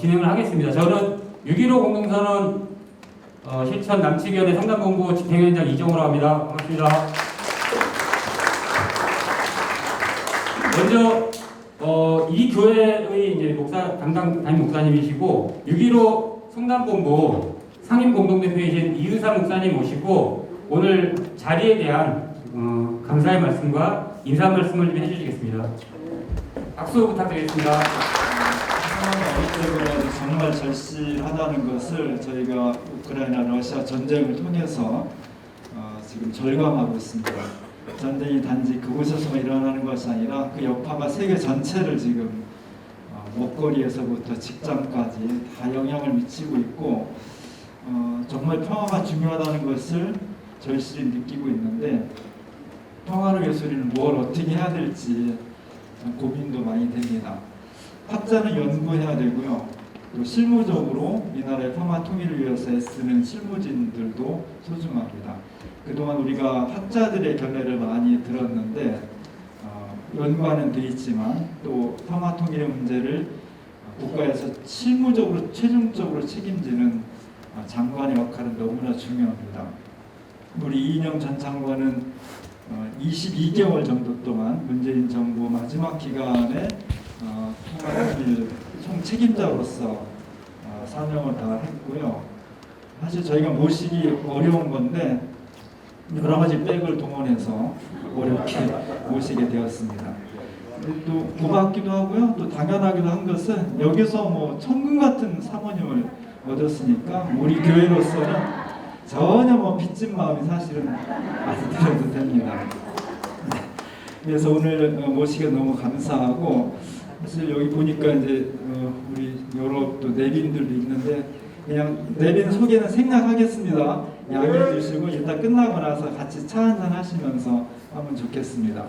진행을 하겠습니다. 저는 6.15 공동선언 실천 남측위원회 상담본부 집행위원장 이정우라고 합니다. 반갑습니다. 먼저 이 교회의 이제 담임 목사님이시고 6.15 성남본부 상임 공동대표이신 이의삼 목사님 모시고 오늘 자리에 대한 감사의 말씀과 인사 말씀을 좀 해주시겠습니다. 박수 부탁드리겠습니다. 상황이 정말 절실하다는 것을 저희가 우크라이나 러시아 전쟁을 통해서 지금 절감하고 있습니다. 전쟁이 단지 그곳에서만 일어나는 것이 아니라 그 여파가 세계 전체를 지금 먹거리에서부터 직장까지 다 영향을 미치고 있고 정말 평화가 중요하다는 것을 절실히 느끼고 있는데 평화를 위해서 우리는 뭘 어떻게 해야 될지 고민도 많이 됩니다. 학자는 연구해야 되고요. 또 실무적으로 이 나라의 평화 통일을 위해서 애쓰는 실무진들도 소중합니다. 그동안 우리가 학자들의 견해를 많이 들었는데 연구하는 돼 있지만 또 평화 통일의 문제를 국가에서 실무적으로 최종적으로 책임지는 장관의 역할은 너무나 중요합니다. 우리 이인영 전 장관은 22개월 정도 동안 문재인 정부 마지막 기간에 평화통일 총책임자로서 사명을 다했고요. 사실 저희가 모시기 어려운 건데 여러 가지 백을 동원해서 어렵게 모시게 되었습니다. 또 고맙기도 하고요. 또 당연하기도 한 것은 여기서 뭐 천금 같은 사모님을 얻었으니까 우리 교회로서는 전혀 뭐 빚진 마음이 사실은 안 들어도 됩니다. 그래서 오늘 모시게 너무 감사하고 사실 여기 보니까 이제 우리 여러 또 내빈들도 있는데 그냥 내빈 소개는 생략하겠습니다. 양해해 주시고 일단 끝나고 나서 같이 차 한잔 하시면서 하면 좋겠습니다.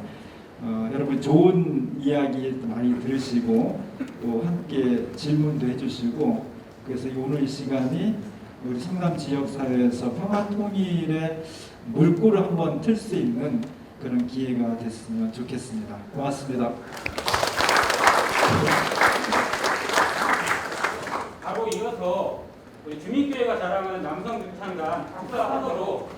여러분 좋은 이야기 많이 들으시고 또 함께 질문도 해주시고 그래서 오늘 이 시간이 우리 성남 지역사회에서 평화통일의 물꼬를 한번 틀 수 있는 그런 기회가 됐으면 좋겠습니다. 고맙습니다. 바로 이어서 우리 주민교회가 자랑하는 남성 등창단 박수하도록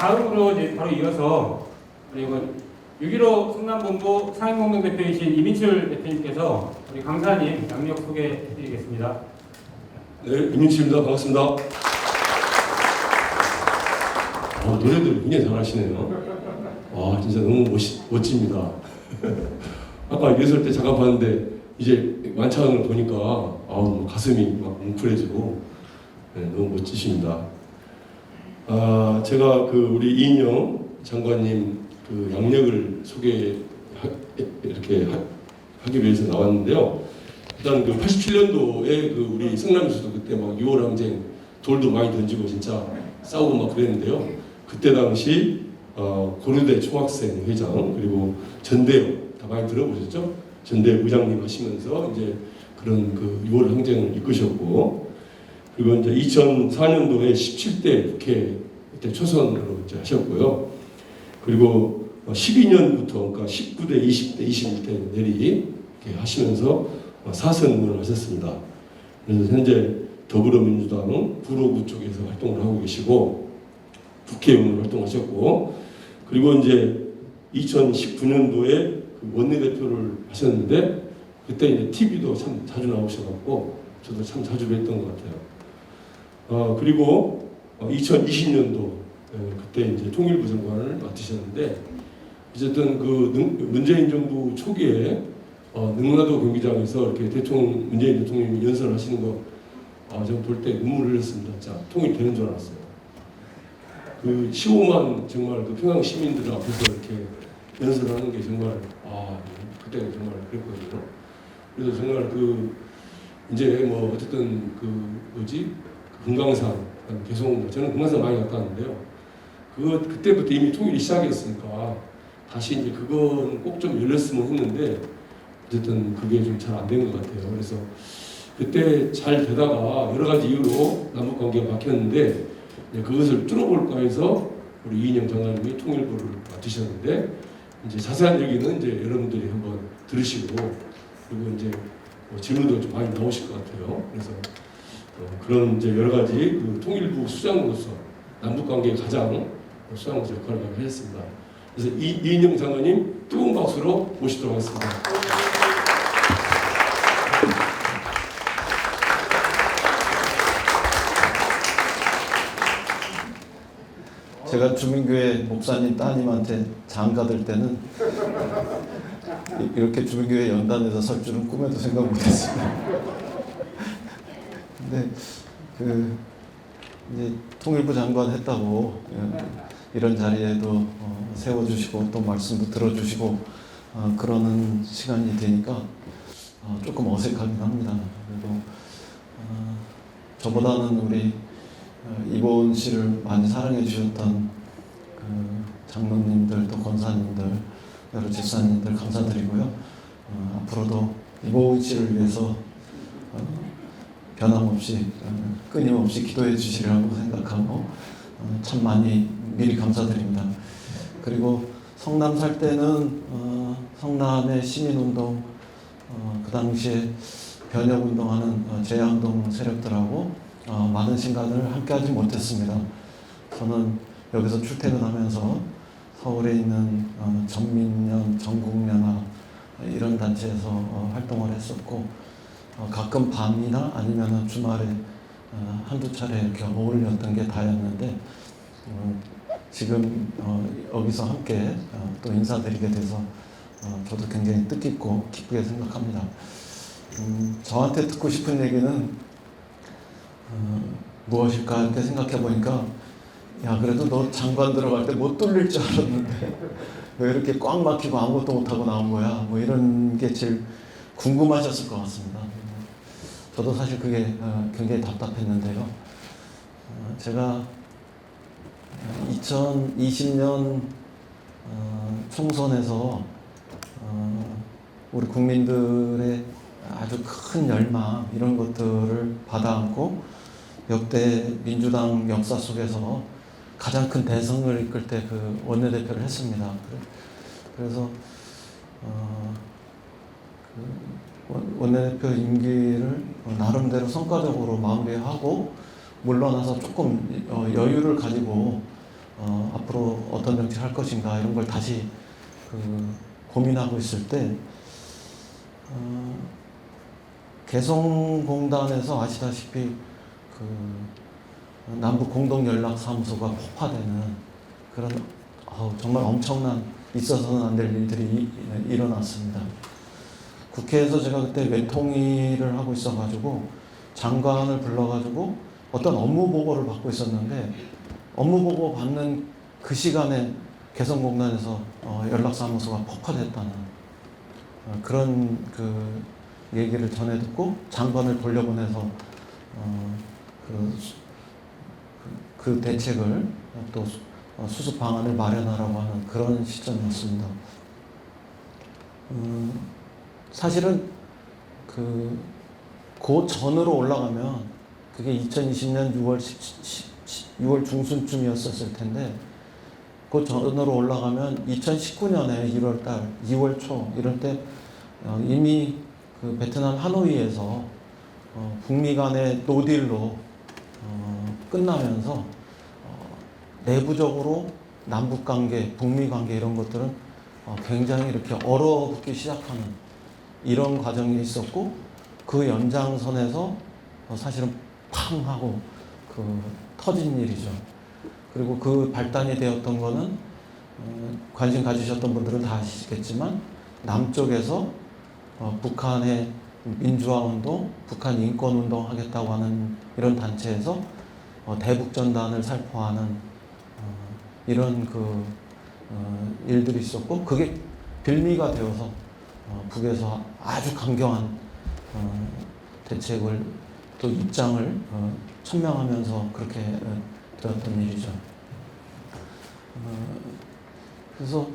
다음으로 이제 바로 이어서 그리고 6.15 성남본부 상임공동대표이신 이민출 대표님께서 우리 강사님 양력 소개해드리겠습니다. 네, 이민출입니다. 반갑습니다. 노래들 굉장히 잘하시네요. 진짜 너무 멋집니다. 아까 예술 때 잠깐 봤는데 이제 만찬을 보니까 가슴이 막 뭉클해지고 너무 멋지십니다. 제가 우리 이인영 장관님 양력을 이렇게 하기 위해서 나왔는데요. 일단 87년도에 우리 성남에서도 그때 막 6월 항쟁 돌도 많이 던지고 진짜 싸우고 막 그랬는데요. 그때 당시 고려대 총학생 회장 그리고 전대요 다 많이 들어보셨죠? 전대 의장님 하시면서 이제 그런 6월 항쟁을 이끄셨고, 그리고 이제 2004년도에 17대 국회 그때 초선으로 이제 하셨고요. 그리고 12년부터 그러니까 19대, 20대, 21대 내리 이렇게 하시면서 4선 의원을 하셨습니다. 그래서 현재 더불어민주당 구로구 쪽에서 활동을 하고 계시고 국회의원으로 활동하셨고, 그리고 이제 2019년도에 원내대표를 하셨는데 그때 이제 TV도 참 자주 나오셔갖고 저도 참 자주 뵀던 것 같아요. 그리고 2020년도 그때 이제 통일부 장관을 맡으셨는데, 어쨌든 문재인 정부 초기에 능라도 경기장에서 이렇게 문재인 대통령이 연설하시는 거 제가 볼 때 눈물을 흘렸습니다. 진짜 통일되는 줄 알았어요. 15만 정말 평양 시민들 앞에서 이렇게 연설하는 게 정말 그때 정말 그랬거든요. 그래서 정말 이제 어쨌든 금강산 계속 저는 금강산 많이 갔다 왔는데요. 그때부터 이미 통일이 시작했으니까 다시 이제 그건 꼭 좀 열렸으면 했는데 어쨌든 그게 좀 잘 안 된 것 같아요. 그래서 그때 잘 되다가 여러 가지 이유로 남북 관계가 막혔는데 그것을 뚫어볼까 해서 우리 이인영 장관님이 통일부를 맡으셨는데, 이제 자세한 얘기는 이제 여러분들이 한번 들으시고 그리고 이제 질문도 좀 많이 나오실 것 같아요. 그래서 그런 이제 여러 가지 통일부 수장으로서 남북 관계에 가장 수장으로서 역할을 하셨습니다. 그래서 이인영 장관님 뜨거운 박수로 모시도록 하겠습니다. 제가 주민교회 목사님 따님한테 장가들 때는 이렇게 주민교회 연단에서 설 줄은 꿈에도 생각 못했습니다. 근데 이제 통일부 장관 했다고 이런 자리에도 세워주시고 또 말씀도 들어주시고 그러는 시간이 되니까 조금 어색하긴 합니다. 그래도 저보다는 우리 이보은 씨를 많이 사랑해 주셨던 장로님들 또 권사님들 여러 집사님들 감사드리고요. 앞으로도 이보은 씨를 위해서 변함없이 끊임없이 기도해 주시리라고 생각하고 참 많이 미리 감사드립니다. 그리고 성남 살 때는 성남의 시민운동 그 당시에 변혁운동하는 재향동 세력들하고 많은 시간을 함께하지 못했습니다. 저는 여기서 출퇴근하면서 서울에 있는 전민련, 전국연합 이런 단체에서 활동을 했었고 가끔 밤이나 아니면 주말에 한두 차례 이렇게 어울렸던 게 다였는데 지금 여기서 함께 또 인사드리게 돼서 저도 굉장히 뜻깊고 기쁘게 생각합니다. 저한테 듣고 싶은 얘기는 무엇일까 이렇게 생각해 보니까 야 그래도 너 장관 들어갈 때 못 뚫릴 줄 알았는데 왜 이렇게 꽉 막히고 아무것도 못하고 나온 거야 뭐 이런 게 제일 궁금하셨을 것 같습니다. 저도 사실 그게 굉장히 답답했는데요. 제가 2020년 총선에서 우리 국민들의 아주 큰 열망 이런 것들을 받아안고 역대 민주당 역사 속에서 가장 큰 대성을 이끌 때 그 원내대표를 했습니다. 그래서 그 원내대표 임기를 나름대로 성과적으로 마무리하고 물러나서 조금 여유를 가지고 앞으로 어떤 정치를 할 것인가 이런 걸 다시 고민하고 있을 때 개성공단에서 아시다시피 남북 공동연락사무소가 폭파되는 그런 정말 엄청난 있어서는 안 될 일들이 일어났습니다. 국회에서 제가 그때 외통위를 하고 있어가지고 장관을 불러가지고 어떤 업무 보고를 받고 있었는데 업무 보고 받는 그 시간에 개성공단에서 연락사무소가 폭파됐다는 그런 얘기를 전해 듣고 장관을 돌려보내서 그 대책을 또 수습 방안을 마련하라고 하는 그런 시점이었습니다. 사실은 그 전으로 올라가면 그게 2020년 6월 중순쯤이었을 텐데 그 전으로 올라가면 2019년에 1월달, 2월 초 이럴 때 이미 그 베트남 하노이에서 북미 간의 노딜로 끝나면서 내부적으로 남북 관계, 북미 관계 이런 것들은 굉장히 이렇게 얼어붙기 시작하는 이런 과정이 있었고 그 연장선에서 사실은 팡 하고 터진 일이죠. 그리고 그 발단이 되었던 거는 관심 가지셨던 분들은 다 아시겠지만 남쪽에서 북한의 민주화운동, 북한 인권운동 하겠다고 하는 이런 단체에서 대북전단을 살포하는 이런 일들이 있었고 그게 빌미가 되어서 북에서 아주 강경한 대책을 또 입장을 천명하면서 그렇게 되었던 일이죠. 그래서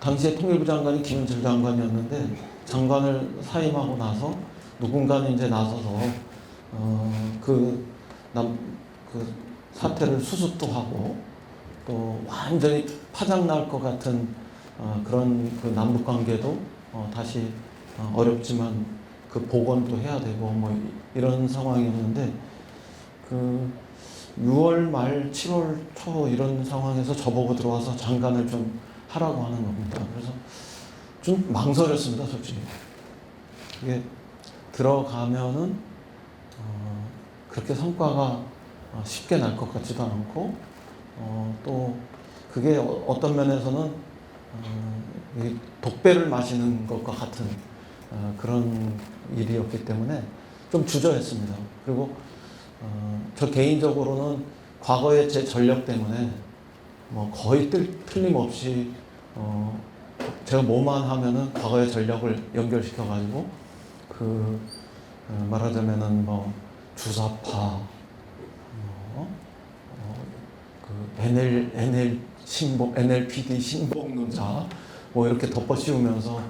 당시에 통일부 장관이 김현철 장관이었는데 장관을 사임하고 나서 누군가는 이제 나서서 그 사태를 수습도 하고 또 완전히 파장 날 것 같은 그런 남북 관계도 다시 어렵지만 그 복원도 해야 되고 뭐 이런 상황이었는데 6월 말 7월 초 이런 상황에서 저보고 들어와서 장관을 좀 하라고 하는 겁니다. 그래서 좀 망설였습니다, 솔직히. 이게 들어가면은 그렇게 성과가 쉽게 날 것 같지도 않고 또 그게 어떤 면에서는 독배를 마시는 것과 같은 그런 일이었기 때문에 좀 주저했습니다. 그리고 저 개인적으로는 과거의 제 전력 때문에 뭐 거의 틀림없이 제가 뭐만 하면은 과거의 전력을 연결시켜 가지고 말하자면은 뭐 주사파, NLPD 신봉론자 뭐 이렇게 덮어씌우면서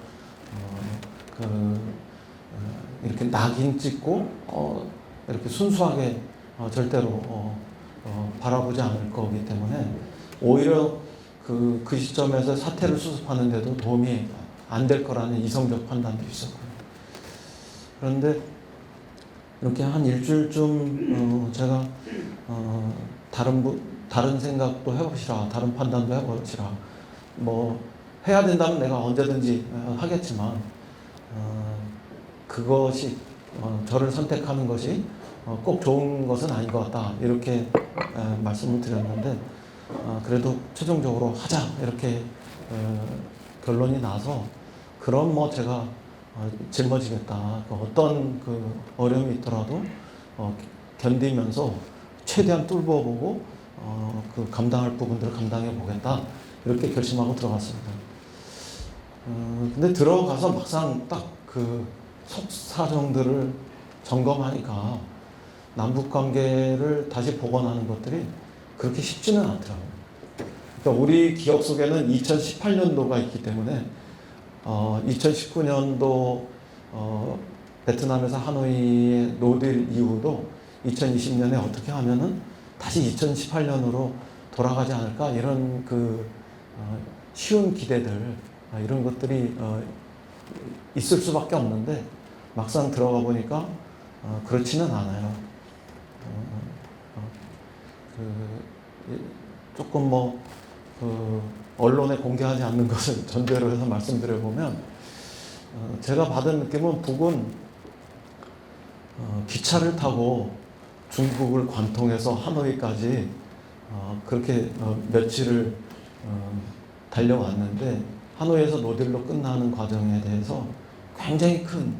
이렇게 낙인 찍고 이렇게 순수하게 절대로 바라보지 않을 거기 때문에 오히려 그 시점에서 사태를 수습하는데도 도움이 안 될 거라는 이성적 판단도 있었고요. 그런데 이렇게 한 일주일쯤 제가 다른 생각도 해보시라, 다른 판단도 해보시라. 뭐 해야 된다면 내가 언제든지 하겠지만 그것이 저를 선택하는 것이 꼭 좋은 것은 아닌 것 같다. 이렇게 말씀을 드렸는데 그래도 최종적으로 하자 이렇게 결론이 나서 그럼 뭐 제가 짊어지겠다. 어떤 어려움이 있더라도 견디면서 최대한 뚫어보고 감당할 부분들을 감당해 보겠다. 이렇게 결심하고 들어갔습니다. 근데 들어가서 막상 딱 속사정들을 점검하니까 남북 관계를 다시 복원하는 것들이 그렇게 쉽지는 않더라고요. 그러니까 우리 기억 속에는 2018년도가 있기 때문에 2019년도 베트남에서 하노이의 노딜 이후로 2020년에 어떻게 하면은 다시 2018년으로 돌아가지 않을까 이런 쉬운 기대들 이런 것들이 있을 수밖에 없는데 막상 들어가 보니까 그렇지는 않아요. 조금 언론에 공개하지 않는 것을 전제로 해서 말씀드려보면 제가 받은 느낌은 북은 기차를 타고 중국을 관통해서 하노이까지 그렇게 며칠을 달려왔는데 하노이에서 노딜로 끝나는 과정에 대해서 굉장히 큰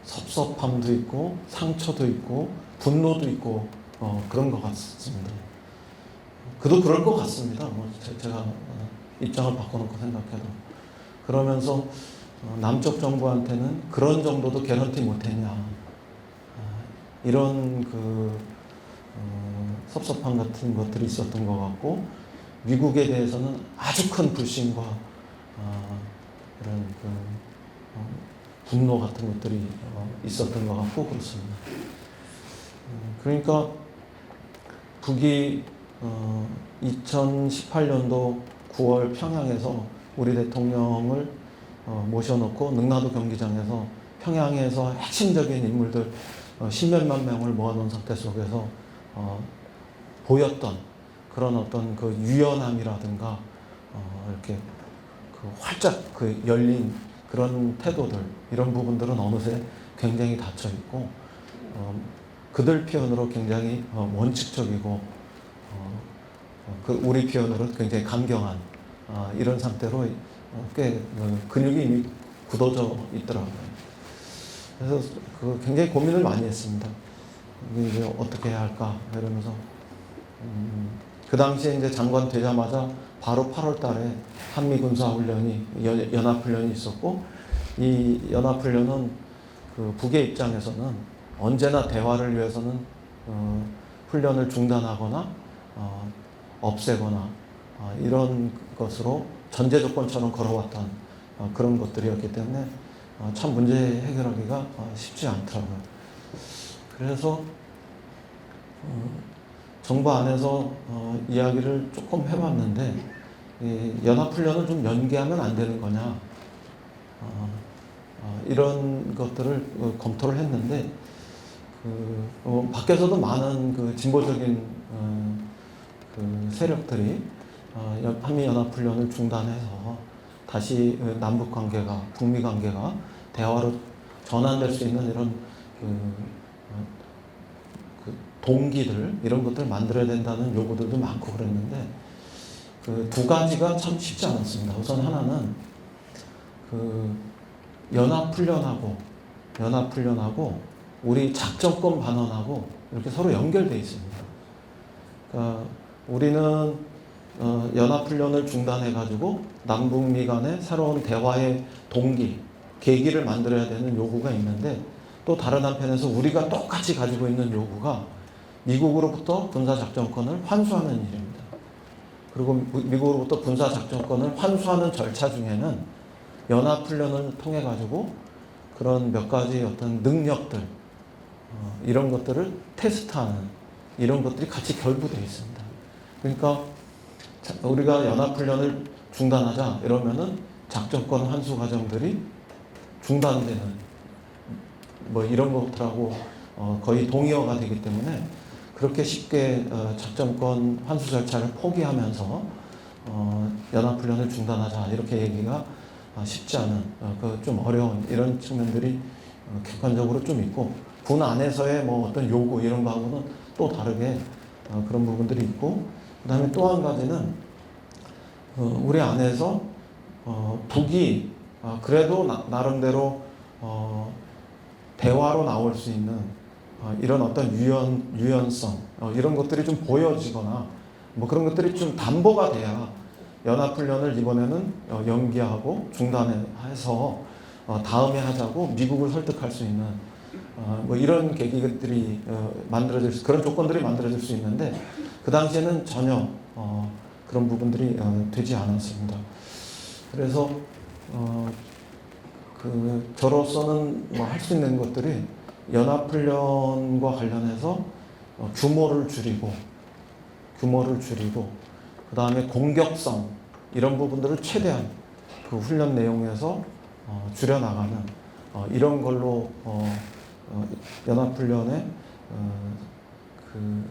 섭섭함도 있고 상처도 있고 분노도 있고 그런 것 같습니다. 그도 그럴 것 같습니다. 제가 입장을 바꿔놓고 생각해도 그러면서 남쪽 정부한테는 그런 정도도 개런티 못했냐 이런 섭섭함 같은 것들이 있었던 것 같고 미국에 대해서는 아주 큰 불신과 이런 분노 같은 것들이 있었던 것 같고 그렇습니다. 그러니까 북이 2018년도 9월 평양에서 우리 대통령을 모셔놓고 능라도 경기장에서 평양에서 핵심적인 인물들 10몇만 명을 모아놓은 상태 속에서 보였던 그런 어떤 유연함이라든가 이렇게 활짝 열린 그런 태도들 이런 부분들은 어느새 굉장히 닫혀 있고 그들 표현으로 굉장히 원칙적이고 우리 표현으로 굉장히 강경한 이런 상태로 꽤 근육이 이미 굳어져 있더라고요. 그래서 굉장히 고민을 많이 했습니다. 이제 어떻게 해야 할까 이러면서 그 당시에 이제 장관 되자마자 바로 8월 달에 한미 군사 훈련이 연합 훈련이 있었고 이 연합 훈련은 북의 입장에서는 언제나 대화를 위해서는 훈련을 중단하거나 없애거나 이런 것으로 전제 조건처럼 걸어왔던 그런 것들이었기 때문에 참 문제 해결하기가 쉽지 않더라고요. 그래서 정부 안에서 이야기를 조금 해봤는데 연합훈련을 좀 연기하면 안 되는 거냐 이런 것들을 검토를 했는데 밖에서도 많은 진보적인 세력들이 한미연합훈련을 중단해서 다시 남북관계가 북미관계가 대화로 전환될 수 있는 이런 동기들 이런 것들을 만들어야 된다는 요구들도 많고 그랬는데 두 가지가 참 쉽지 않았습니다. 우선 하나는 연합훈련하고 우리 작전권 반원하고 이렇게 서로 연결되어 있습니다. 그러니까 우리는 연합훈련을 중단해가지고 남북미 간의 새로운 대화의 동기, 계기를 만들어야 되는 요구가 있는데 또 다른 한편에서 우리가 똑같이 가지고 있는 요구가 미국으로부터 군사작전권을 환수하는 일입니다. 그리고 미국으로부터 군사작전권을 환수하는 절차 중에는 연합훈련을 통해가지고 그런 몇 가지 어떤 능력들 이런 것들을 테스트하는 이런 것들이 같이 결부되어 있습니다. 그러니까 우리가 연합훈련을 중단하자 이러면은 작전권 환수 과정들이 중단되는 이런 것들하고 거의 동의어가 되기 때문에 그렇게 쉽게 작전권 환수 절차를 포기하면서 연합훈련을 중단하자 이렇게 얘기가 쉽지 않은 좀 어려운 이런 측면들이 객관적으로 좀 있고 군 안에서의 어떤 요구 이런 거하고는 또 다르게 그런 부분들이 있고 그 다음에 또 한 가지는 우리 안에서 북이 그래도 나름대로 대화로 나올 수 있는 이런 어떤 유연성 이런 것들이 좀 보여지거나 그런 것들이 좀 담보가 돼야 연합훈련을 이번에는 연기하고 중단해서 다음에 하자고 미국을 설득할 수 있는 이런 계기들이 만들어질 수 그런 조건들이 만들어질 수 있는데 그 당시에는 전혀 그런 부분들이 되지 않았습니다. 그래서 저로서는 뭐 할 수 있는 것들이 연합훈련과 관련해서 규모를 줄이고 그 다음에 공격성 이런 부분들을 최대한 그 훈련 내용에서 줄여나가는 이런 걸로 연합훈련의 그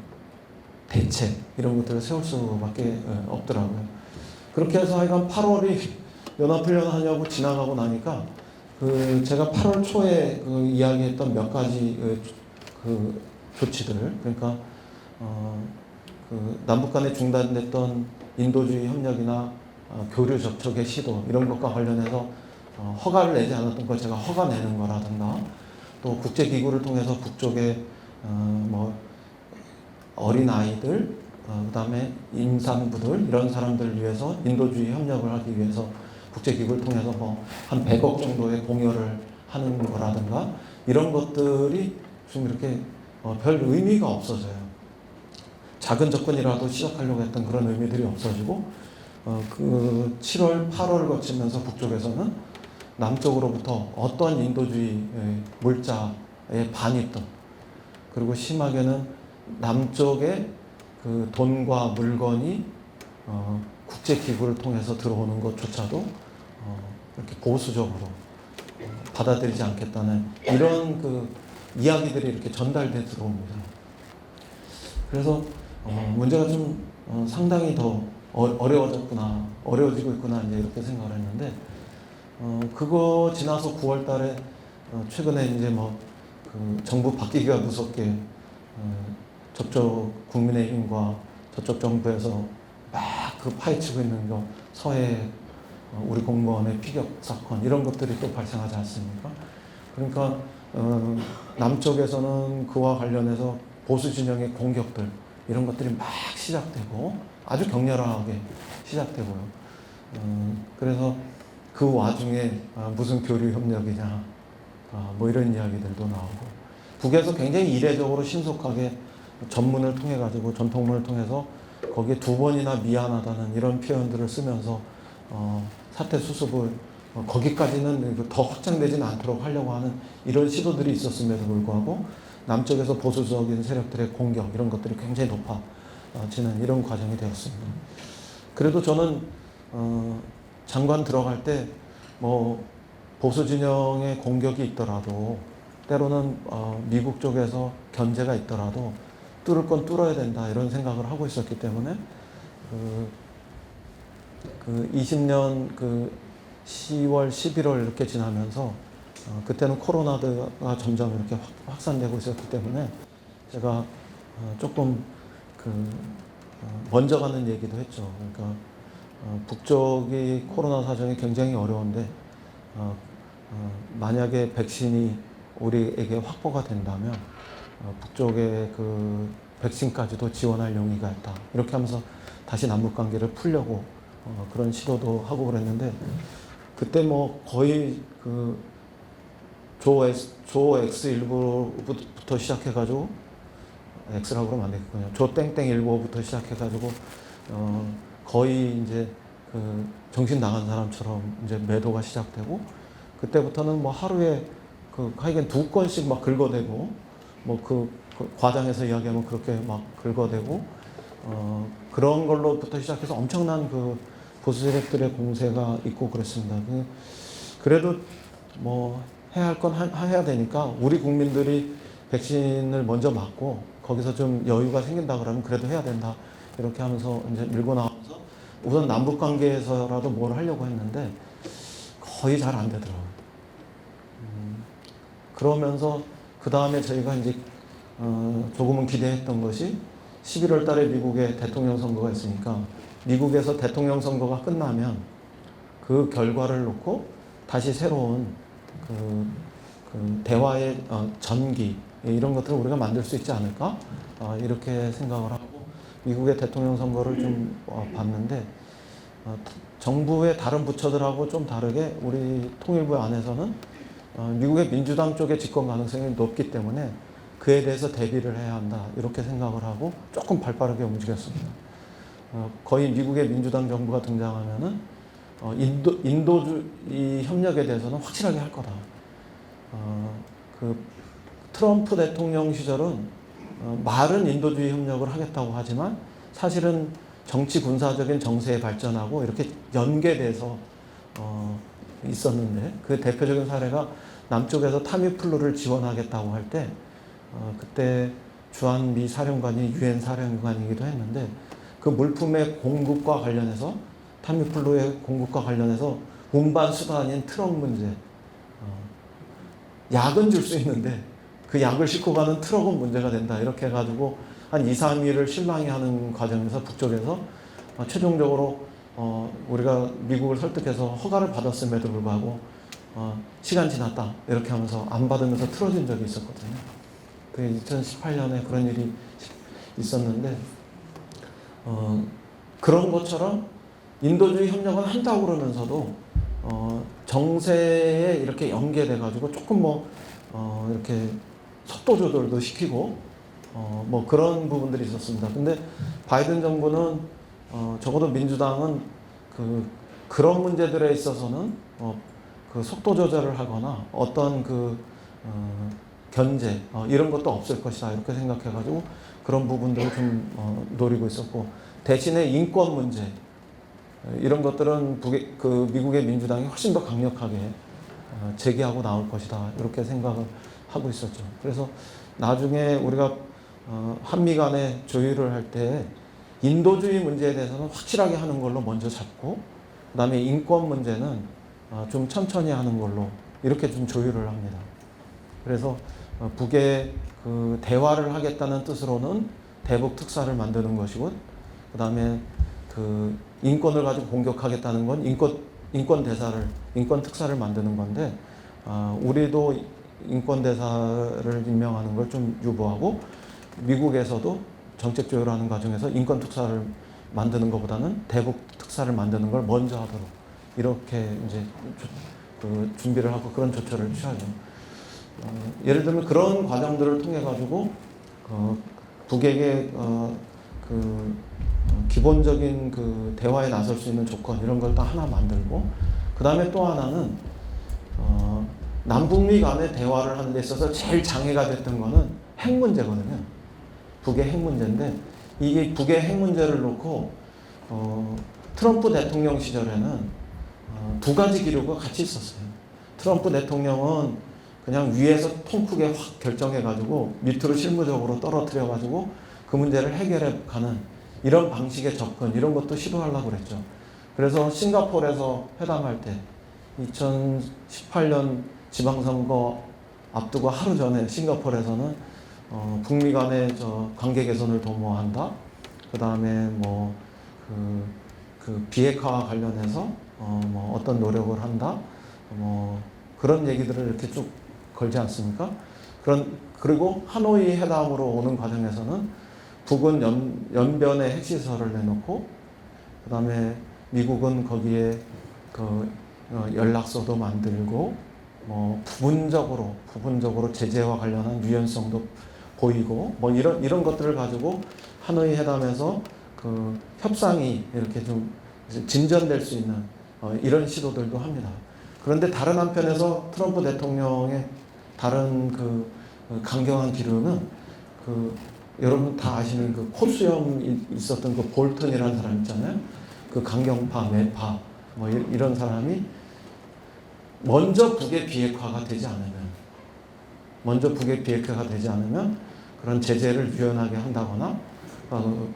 대책 이런 것들을 세울 수밖에 없더라고요. 그렇게 해서 하여간 8월이 연합훈련 하냐고 지나가고 나니까 제가 8월 초에 이야기했던 몇 가지 조치들, 그러니까 남북 간에 중단됐던 인도주의 협력이나 교류 접촉의 시도 이런 것과 관련해서 허가를 내지 않았던 걸 제가 허가 내는 거라든가, 또 국제기구를 통해서 북쪽에 뭐 어린 아이들, 그다음에 임산부들 이런 사람들을 위해서 인도주의 협력을 하기 위해서 국제기구를 통해서 뭐 한 100억 정도의 공여를 하는 거라든가 이런 것들이 좀 이렇게 별 의미가 없어져요. 작은 접근이라도 시작하려고 했던 그런 의미들이 없어지고 그 7월, 8월을 거치면서 북쪽에서는 남쪽으로부터 어떤 인도주의 물자의 반입도, 그리고 심하게는 남쪽에 그 돈과 물건이 국제기구를 통해서 들어오는 것조차도 이렇게 보수적으로 받아들이지 않겠다는 이런 그 이야기들이 이렇게 전달돼 들어옵니다. 그래서 문제가 좀 상당히 더 어려워지고 있구나 이제 이렇게 생각을 했는데, 그거 지나서 9월달에 최근에 이제 뭐 그 정부 바뀌기가 무섭게 저쪽 국민의힘과 저쪽 정부에서 막 그 파헤치고 있는 거 서해 우리 공무원의 피격 사건 이런 것들이 또 발생하지 않습니까? 그러니까 남쪽에서는 그와 관련해서 보수 진영의 공격들 이런 것들이 막 시작되고 아주 격렬하게 시작되고요. 그래서 그 와중에 무슨 교류 협력이냐 뭐 이런 이야기들도 나오고, 북에서 굉장히 이례적으로 신속하게 전문을 통해 가지고 전통문을 통해서 거기에 2번이나 미안하다는 이런 표현들을 쓰면서 사태 수습을 거기까지는 더 확장되지는 않도록 하려고 하는 이런 시도들이 있었음에도 불구하고 남쪽에서 보수적인 세력들의 공격 이런 것들이 굉장히 높아지는 이런 과정이 되었습니다. 그래도 저는 장관 들어갈 때 뭐 보수 진영의 공격이 있더라도 때로는 미국 쪽에서 견제가 있더라도 뚫을 건 뚫어야 된다 이런 생각을 하고 있었기 때문에 그 20년 그 10월, 11월 이렇게 지나면서 그때는 코로나가 점점 이렇게 확산되고 있었기 때문에 제가 조금 먼저 가는 얘기도 했죠. 그러니까 북쪽이 코로나 사정이 굉장히 어려운데 만약에 백신이 우리에게 확보가 된다면 북쪽의 그 백신까지도 지원할 용의가 있다. 이렇게 하면서 다시 남북 관계를 풀려고 그런 시도도 하고 그랬는데, 그때 뭐 거의 그 조 X19부터 시작해가지고 X라고 그러면 안 되겠군요. 조 땡땡19부터 시작해가지고 거의 이제 그 정신 나간 사람처럼 이제 매도가 시작되고, 그때부터는 뭐 하루에 하여간 2건씩 막 긁어대고 뭐 그 과장해서 이야기하면 그렇게 막 긁어대고 그런 걸로부터 시작해서 엄청난 그 보수 세력들의 공세가 있고 그랬습니다. 그래도 뭐 해야 할 건 해야 되니까 우리 국민들이 백신을 먼저 맞고 거기서 좀 여유가 생긴다 그러면 그래도 해야 된다 이렇게 하면서 이제 밀고 나가면서 우선 남북 관계에서라도 뭘 하려고 했는데 거의 잘 안 되더라고요. 그러면서 그 다음에 저희가 이제 조금은 기대했던 것이 11월 달에 미국에 대통령 선거가 있으니까 미국에서 대통령 선거가 끝나면 그 결과를 놓고 다시 새로운 그 대화의 전기 이런 것들을 우리가 만들 수 있지 않을까 이렇게 생각을 하고 미국의 대통령 선거를 좀 봤는데 정부의 다른 부처들하고 좀 다르게 우리 통일부 안에서는 미국의 민주당 쪽의 집권 가능성이 높기 때문에 그에 대해서 대비를 해야 한다 이렇게 생각을 하고 조금 발빠르게 움직였습니다. 거의 미국의 민주당 정부가 등장하면은 인도주의 협력에 대해서는 확실하게 할 거다. 그 트럼프 대통령 시절은 말은 인도주의 협력을 하겠다고 하지만 사실은 정치 군사적인 정세에 발전하고 이렇게 연계돼서 있었는데 그 대표적인 사례가 남쪽에서 타미플루를 지원하겠다고 할 때 그때 주한 미 사령관이 유엔 사령관이기도 했는데 그 물품의 공급과 관련해서 타미플루의 공급과 관련해서 운반 수단인 트럭 문제 약은 줄 수 있는데 그 약을 싣고 가는 트럭은 문제가 된다 이렇게 해가지고 한 2, 3일을 실랑이 하는 과정에서 북쪽에서 최종적으로 우리가 미국을 설득해서 허가를 받았음에도 불구하고 시간 지났다 이렇게 하면서 안 받으면서 틀어진 적이 있었거든요. 그 2018년에 그런 일이 있었는데 그런 것처럼 인도주의 협력은 한다고 그러면서도 정세에 이렇게 연계돼 가지고 조금 이렇게 속도 조절도 시키고 뭐 그런 부분들이 있었습니다. 근데 바이든 정부는 적어도 민주당은 그런 문제들에 있어서는 그 속도 조절을 하거나 어떤 견제 이런 것도 없을 것이다 이렇게 생각해가지고 그런 부분들을 좀 노리고 있었고 대신에 인권 문제 이런 것들은 미국의 민주당이 훨씬 더 강력하게 제기하고 나올 것이다 이렇게 생각을 하고 있었죠. 그래서 나중에 우리가 한미 간의 조율을 할 때 인도주의 문제에 대해서는 확실하게 하는 걸로 먼저 잡고 그다음에 인권 문제는 좀 천천히 하는 걸로 이렇게 좀 조율을 합니다. 그래서 북에 그 대화를 하겠다는 뜻으로는 대북 특사를 만드는 것이고 그다음에 그 인권을 가지고 공격하겠다는 건 인권 특사를 만드는 건데 우리도 인권 대사를 임명하는 걸 좀 유보하고 미국에서도 정책 조율하는 과정에서 인권 특사를 만드는 것보다는 대북 특사를 만드는 걸 먼저 하도록 이렇게 이제 준비를 하고 그런 조처를 취하죠. 예를 들면 그런 과정들을 통해 가지고 북에게 기본적인 대화에 나설 수 있는 조건 이런 걸 다 하나 만들고 그 다음에 또 하나는 남북미 간의 대화를 하는 데 있어서 제일 장애가 됐던 거는 핵 문제거든요. 북의 핵 문제인데 이게 북의 핵 문제를 놓고 트럼프 대통령 시절에는 두 가지 기류가 같이 있었어요. 트럼프 대통령은 그냥 위에서 통 크게 확 결정해가지고 밑으로 실무적으로 떨어뜨려가지고 그 문제를 해결해 가는 이런 방식의 접근 이런 것도 시도하려고 그랬죠. 그래서 싱가포르에서 회담할 때 2018년 지방선거 앞두고 하루 전에 싱가포르에서는 북미 간의 관계 개선을 도모한다. 그 다음에 그 비핵화와 관련해서 어떤 노력을 한다. 그런 얘기들을 이렇게 쭉 걸지 않습니까? 그리고 하노이 회담으로 오는 과정에서는 북은 연변에 핵시설을 내놓고 그 다음에 미국은 거기에 연락소도 만들고 부분적으로 제재와 관련한 유연성도 보이고 이런 것들을 가지고 하노이 회담에서 협상이 이렇게 좀 진전될 수 있는 이런 시도들도 합니다. 그런데 다른 한편에서 트럼프 대통령의 다른 강경한 기류는 여러분 다 아시는 코수염이 있었던 볼턴이라는 사람 있잖아요. 강경파, 매파 이런 사람이 먼저 북의 비핵화가 되지 않으면 그런 제재를 유연하게 한다거나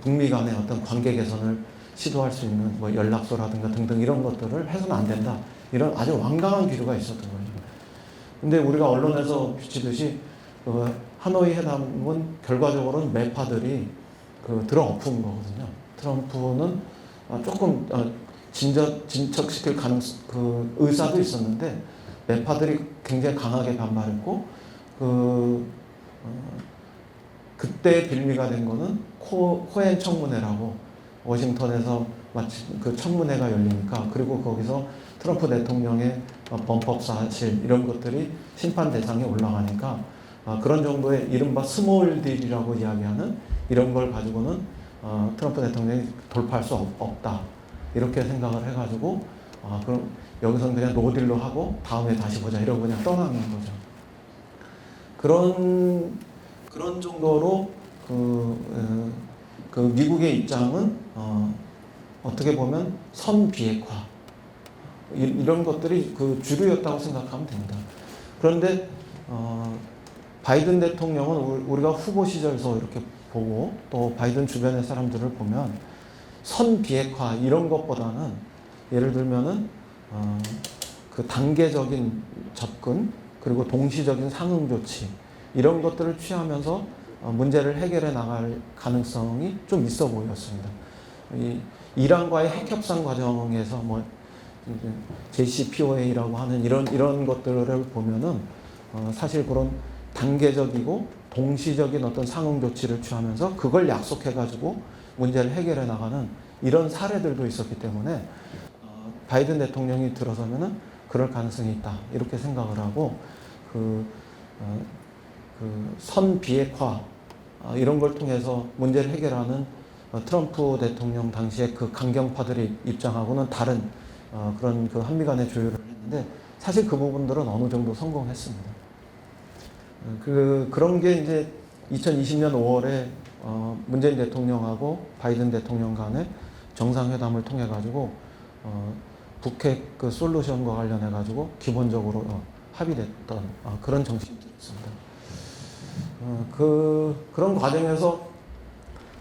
북미 간의 어떤 관계 개선을 시도할 수 있는 연락소라든가 등등 이런 것들을 해서는 안 된다. 이런 아주 완강한 기류가 있었던 거죠. 근데 우리가 언론에서 비치듯이 하노이 회담은 결과적으로는 매파들이 들어엎은 거거든요. 트럼프는 조금 진척시킬 의사도 있었는데 매파들이 굉장히 강하게 반발했고 그때 빌미가 된 거는 코엔 청문회라고 워싱턴에서 마치 청문회가 열리니까 그리고 거기서 트럼프 대통령의 범법 사실 이런 것들이 심판 대상에 올라가니까 그런 정도의 이른바 스몰 딜이라고 이야기하는 이런 걸 가지고는 트럼프 대통령이 돌파할 수 없다. 이렇게 생각을 해가지고 그럼 여기서는 그냥 노딜로 하고 다음에 다시 보자 이러고 그냥 떠나는 거죠. 그런 정도로 그 미국의 입장은 어떻게 보면 선비핵화 이런 것들이 그 주류였다고 생각하면 됩니다. 그런데 바이든 대통령은 우리가 후보 시절에서 이렇게 보고 또 바이든 주변의 사람들을 보면 선비핵화 이런 것보다는 예를 들면은 그 단계적인 접근 그리고 동시적인 상응 조치 이런 것들을 취하면서 문제를 해결해 나갈 가능성이 좀 있어 보였습니다. 이란과의 핵 협상 과정에서 뭐 JCPOA라고 하는 이런 것들을 보면은 사실 그런 단계적이고 동시적인 어떤 상응 조치를 취하면서 그걸 약속해 가지고 문제를 해결해 나가는 이런 사례들도 있었기 때문에 바이든 대통령이 들어서면은 그럴 가능성이 있다 이렇게 생각을 하고 그 선비핵화 이런 걸 통해서 문제를 해결하는 트럼프 대통령 당시에 그 강경파들의 입장하고는 다른 그런 그 한미 간의 조율을 했는데 사실 그 부분들은 어느 정도 성공했습니다. 그런 게 이제 2020년 5월에 문재인 대통령하고 바이든 대통령 간의 정상회담을 통해 가지고 북핵 그 솔루션과 관련해 가지고 기본적으로 합의됐던 그런 정신들이 있습니다. 그런 과정에서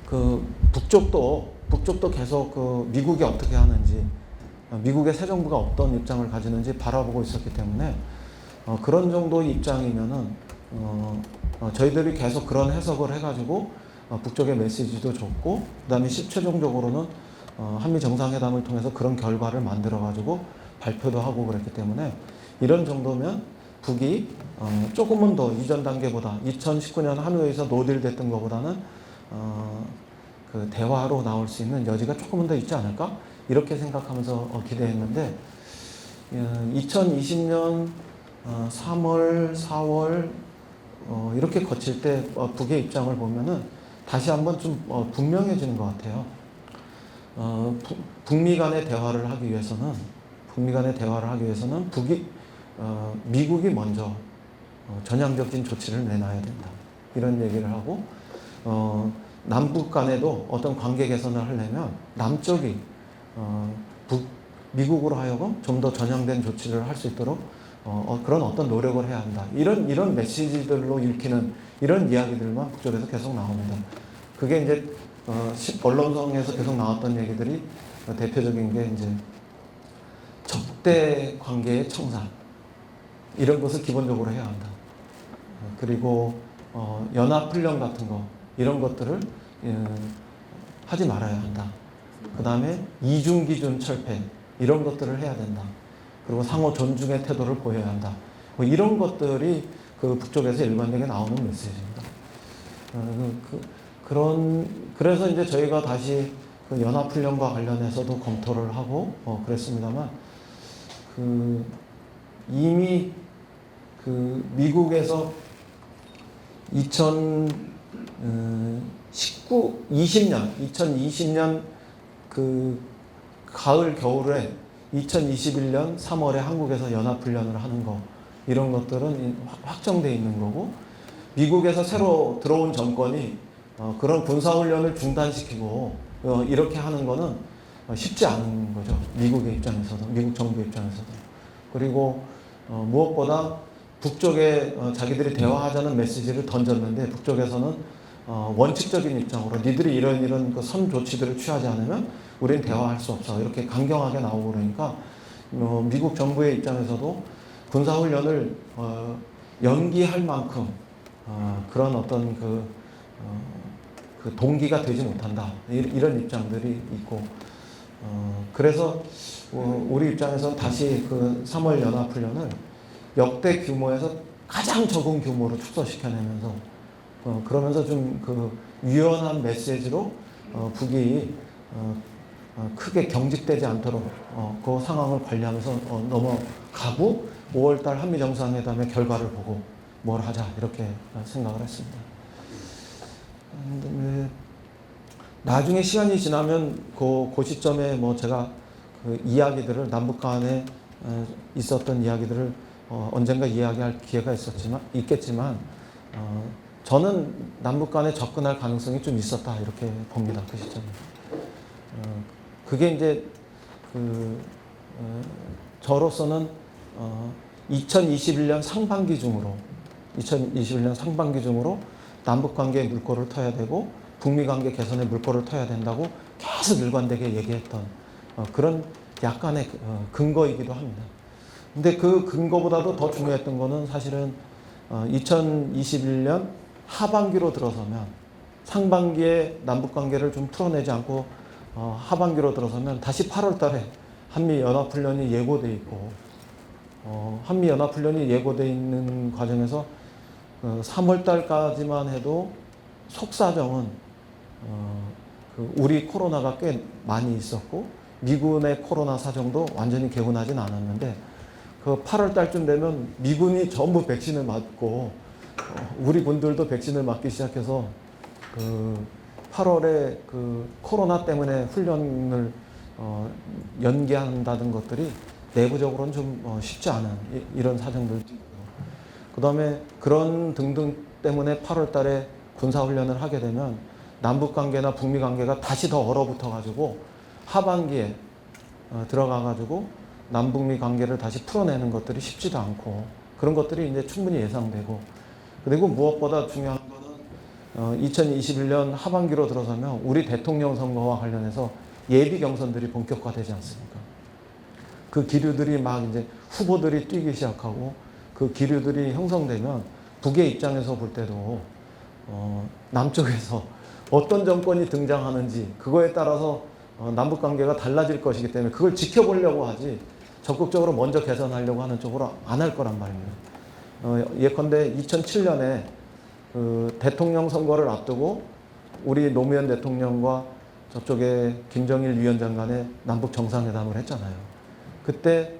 그 북쪽도 계속 그 미국이 어떻게 하는지 미국의 새 정부가 어떤 입장을 가지는지 바라보고 있었기 때문에 그런 정도의 입장이면은 저희들이 계속 그런 해석을 해가지고 북쪽의 메시지도 줬고 그다음에 최종적으로는 한미 정상회담을 통해서 그런 결과를 만들어가지고 발표도 하고 그랬기 때문에 이런 정도면 북이 조금은 더 이전 단계보다 2019년 한의회에서 노딜 됐던 것보다는 그 대화로 나올 수 있는 여지가 조금은 더 있지 않을까 이렇게 생각하면서 기대했는데 2020년 3월, 4월 이렇게 거칠 때 북의 입장을 보면은 다시 한번 좀 분명해지는 것 같아요. 북미 간의 대화를 하기 위해서는 미국이 먼저 전향적인 조치를 내놔야 된다. 이런 얘기를 하고 남북 간에도 어떤 관계 개선을 하려면 남쪽이 미국으로 하여금 좀 더 전향된 조치를 할 수 있도록 그런 어떤 노력을 해야 한다. 이런 메시지들로 읽히는 이런 이야기들만 북쪽에서 계속 나옵니다. 그게 이제 언론성에서 계속 나왔던 얘기들이 대표적인 게 이제 적대 관계의 청산 이런 것을 기본적으로 해야 한다. 그리고 연합훈련 같은 거 이런 것들을 하지 말아야 한다. 그 다음에 이중기준 철폐 이런 것들을 해야 된다. 그리고 상호 존중의 태도를 보여야 한다. 뭐 이런 것들이 그 북쪽에서 일관되게 나오는 메시지입니다. 그래서 이제 저희가 다시 그 연합훈련과 관련해서도 검토를 하고 그랬습니다만 이미 미국에서 2020년 그 가을 겨울에 2021년 3월에 한국에서 연합훈련을 하는 거 이런 것들은 확정돼 있는 거고 미국에서 새로 들어온 정권이 그런 군사훈련을 중단시키고 이렇게 하는 거는 쉽지 않은 거죠. 미국의 입장에서도 미국 정부 입장에서도 그리고 무엇보다 북쪽에 자기들이 대화하자는 메시지를 던졌는데 북쪽에서는 원칙적인 입장으로 니들이 이런 그 선 조치들을 취하지 않으면 우리는 대화할 수 없어 이렇게 강경하게 나오고 그러니까 미국 정부의 입장에서도 군사훈련을 연기할 만큼 그런 어떤 그 동기가 되지 못한다 이런 입장들이 있고 그래서 우리 입장에서 다시 그 3월 연합훈련을 역대 규모에서 가장 적은 규모로 축소시켜내면서 그러면서 좀 그 유연한 메시지로 북이 크게 경직되지 않도록 그 상황을 관리하면서 넘어가고 5월달 한미 정상회담의 결과를 보고 뭘 하자 이렇게 생각을 했습니다. 근데 나중에 시간이 지나면 그 시점에 뭐 제가 그 이야기들을 남북 간에 있었던 이야기들을 언젠가 이야기할 기회가 있겠지만 저는 남북 간에 접근할 가능성이 좀 있었다 이렇게 봅니다. 그 시점에. 그게 이제 저로서는 2021년 상반기 중으로 남북 관계에 물꼬를 터야 되고 북미 관계 개선에 물꼬를 터야 된다고 계속 일관되게 얘기했던 그런 약간의 근거이기도 합니다. 근데 그 근거보다도 더 중요했던 거는 사실은 2021년 하반기로 들어서면 상반기에 남북 관계를 좀 풀어내지 않고 하반기로 들어서면 다시 8월 달에 한미 연합훈련이 예고돼 있고 한미 연합훈련이 예고돼 있는 과정에서 3월 달까지만 해도 속사정은 우리 코로나가 꽤 많이 있었고 미군의 코로나 사정도 완전히 개운하진 않았는데 그 8월 달쯤 되면 미군이 전부 백신을 맞고 우리 군들도 백신을 맞기 시작해서 그 8월에 그 코로나 때문에 훈련을 연기한다는 것들이 내부적으로는 좀 쉽지 않은 이런 사정들도 있고 그 다음에 그런 등등 때문에 8월 달에 군사훈련을 하게 되면 남북관계나 북미관계가 다시 더 얼어붙어가지고 하반기에 들어가가지고 남북미 관계를 다시 풀어내는 것들이 쉽지도 않고 그런 것들이 이제 충분히 예상되고 그리고 무엇보다 중요한 거는 2021년 하반기로 들어서면 우리 대통령 선거와 관련해서 예비 경선들이 본격화되지 않습니까? 그 기류들이 막 이제 후보들이 뛰기 시작하고 그 기류들이 형성되면 북의 입장에서 볼 때도 남쪽에서 어떤 정권이 등장하는지 그거에 따라서 남북 관계가 달라질 것이기 때문에 그걸 지켜보려고 하지 적극적으로 먼저 개선하려고 하는 쪽으로 안 할 거란 말입니다. 예컨대 2007년에 그 대통령 선거를 앞두고 우리 노무현 대통령과 저쪽에 김정일 위원장 간에 남북 정상회담을 했잖아요. 그때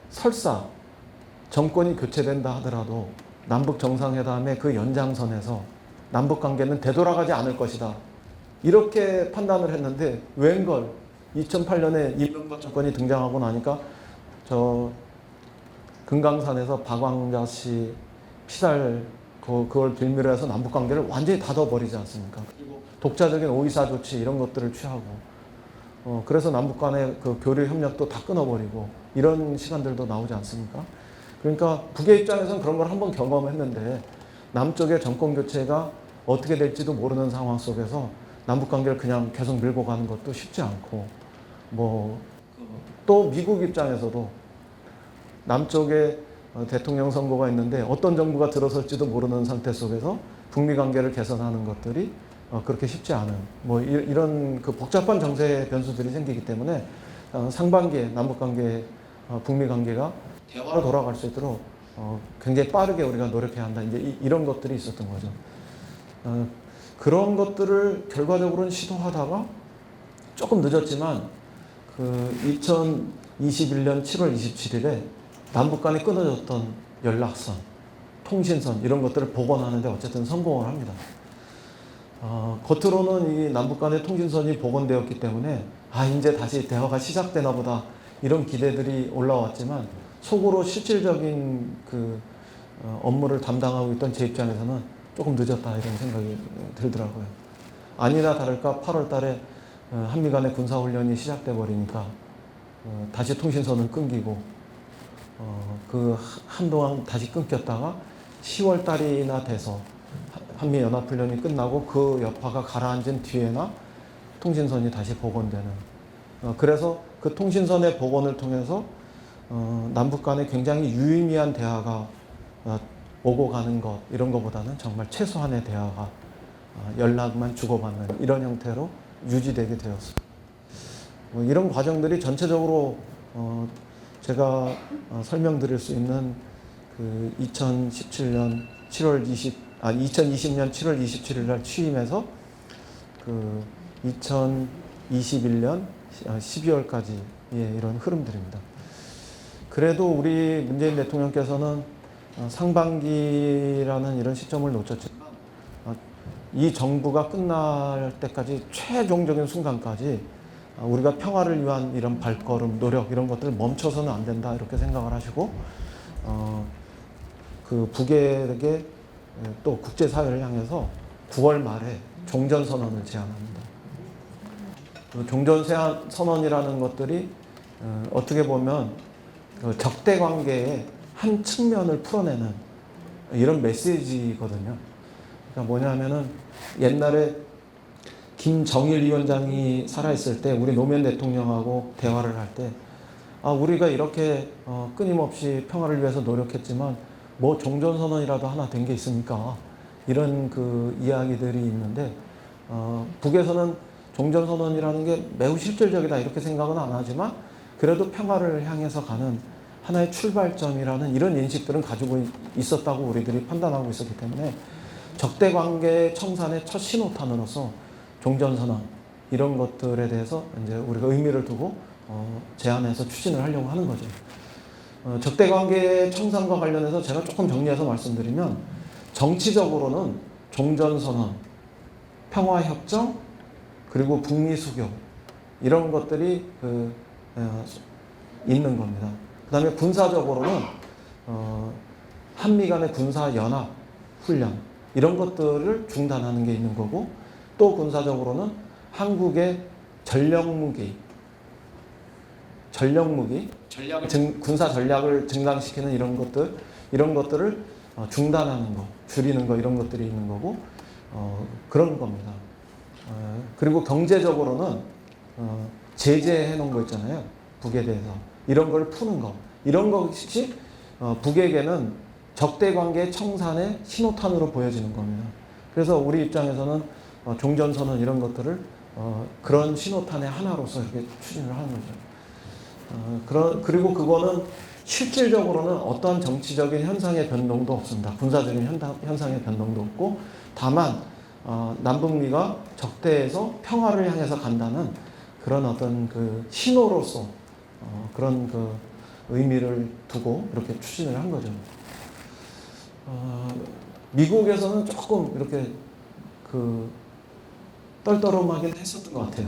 설사 정권이 교체된다 하더라도 남북 정상회담의 그 연장선에서 남북 관계는 되돌아가지 않을 것이다. 이렇게 판단을 했는데 웬걸 2008년에 이명박 정권이 등장하고 나니까 저 금강산에서 박광자 씨 피살 그걸 빌미로 해서 남북 관계를 완전히 닫아버리지 않습니까? 그리고 독자적인 오이사 조치 이런 것들을 취하고 그래서 남북 간의 그 교류 협력도 다 끊어버리고 이런 시간들도 나오지 않습니까? 그러니까 북의 입장에서는 그런 걸 한번 경험했는데 남쪽의 정권 교체가 어떻게 될지도 모르는 상황 속에서 남북 관계를 그냥 계속 밀고 가는 것도 쉽지 않고 또 미국 입장에서도 남쪽에 대통령 선거가 있는데 어떤 정부가 들어설지도 모르는 상태 속에서 북미 관계를 개선하는 것들이 그렇게 쉽지 않은 이런 그 복잡한 정세 변수들이 생기기 때문에 상반기에 남북 관계, 북미 관계가 대화로 돌아갈 수 있도록 굉장히 빠르게 우리가 노력해야 한다. 이제 이런 것들이 있었던 거죠. 그런 것들을 결과적으로는 시도하다가 조금 늦었지만 그 2021년 7월 27일에 남북 간에 끊어졌던 연락선, 통신선 이런 것들을 복원하는데 어쨌든 성공을 합니다. 겉으로는 이 남북 간의 통신선이 복원되었기 때문에 이제 다시 대화가 시작되나 보다 이런 기대들이 올라왔지만 속으로 실질적인 그 업무를 담당하고 있던 제 입장에서는 조금 늦었다 이런 생각이 들더라고요. 아니나 다를까 8월 달에 한미 간의 군사훈련이 시작돼 버리니까 다시 통신선은 끊기고 그 한동안 다시 끊겼다가 10월 달이나 돼서 한미 연합훈련이 끝나고 그 여파가 가라앉은 뒤에나 통신선이 다시 복원되는 그래서 그 통신선의 복원을 통해서 남북 간에 굉장히 유의미한 대화가 오고 가는 것 이런 것보다는 정말 최소한의 대화가 연락만 주고받는 이런 형태로 유지되게 되었습니다. 이런 과정들이 전체적으로 제가 설명드릴 수 있는 그 2020년 7월 27일 날 취임해서 그 2021년 12월까지의 이런 흐름들입니다. 그래도 우리 문재인 대통령께서는 상반기라는 이런 시점을 놓쳤지만 이 정부가 끝날 때까지 최종적인 순간까지 우리가 평화를 위한 이런 발걸음, 노력 이런 것들 멈춰서는 안 된다 이렇게 생각을 하시고 그 북에게 또 국제사회를 향해서 9월 말에 종전선언을 제안합니다. 그 종전선언이라는 것들이 어떻게 보면 그 적대관계의 한 측면을 풀어내는 이런 메시지거든요. 그러니까 뭐냐면은 옛날에 김정일 위원장이 살아있을 때 우리 노무현 대통령하고 대화를 할 때 우리가 이렇게 끊임없이 평화를 위해서 노력했지만 뭐 종전선언이라도 하나 된 게 있습니까? 이런 그 이야기들이 있는데 북에서는 종전선언이라는 게 매우 실질적이다 이렇게 생각은 안 하지만 그래도 평화를 향해서 가는 하나의 출발점이라는 이런 인식들은 가지고 있었다고 우리들이 판단하고 있었기 때문에 적대관계 청산의 첫 신호탄으로서 종전선언 이런 것들에 대해서 이제 우리가 의미를 두고 제안해서 추진을 하려고 하는 거죠. 적대관계 청산과 관련해서 제가 조금 정리해서 말씀드리면 정치적으로는 종전선언, 평화협정, 그리고 북미 수교 이런 것들이 있는 겁니다. 그 다음에 군사적으로는 한미 간의 군사연합 훈련 이런 것들을 중단하는 게 있는 거고 또 군사적으로는 한국의 전력무기 군사 전략을 증강시키는 이런 것들을 중단하는 거, 줄이는 거 이런 것들이 있는 거고 그런 겁니다. 그리고 경제적으로는 제재해 놓은 거 있잖아요. 북에 대해서 이런 걸 푸는 거 이런 것이 북에게는 적대관계 청산의 신호탄으로 보여지는 겁니다. 그래서 우리 입장에서는 종전선언 이런 것들을 그런 신호탄의 하나로서 이렇게 추진을 하는 거죠. 그리고 그거는 실질적으로는 어떠한 정치적인 현상의 변동도 없습니다. 군사적인 현상의 변동도 없고 다만 남북미가 적대에서 평화를 향해서 간다는 그런 어떤 그 신호로서 그런 그 의미를 두고 이렇게 추진을 한 거죠. 미국에서는 조금 이렇게 그 떨떠름하긴 했었던 것 같아요.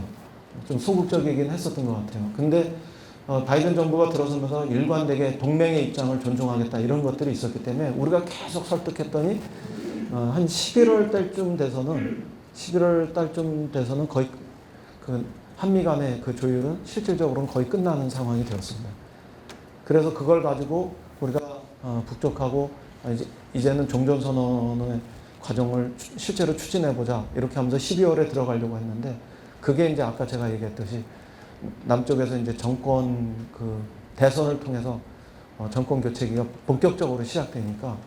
좀 소극적이긴 했었던 것 같아요. 근데 바이든 정부가 들어서면서 일관되게 동맹의 입장을 존중하겠다 이런 것들이 있었기 때문에 우리가 계속 설득했더니 한 11월 달쯤 돼서는 거의 그 한미 간의 그 조율은 실질적으로는 거의 끝나는 상황이 되었습니다. 그래서 그걸 가지고 우리가 북쪽하고 이제는 종전선언의 과정을 실제로 추진해보자 이렇게 하면서 12월에 들어가려고 했는데 그게 이제 아까 제가 얘기했듯이 남쪽에서 이제 정권 그 대선을 통해서 정권 교체기가 본격적으로 시작되니까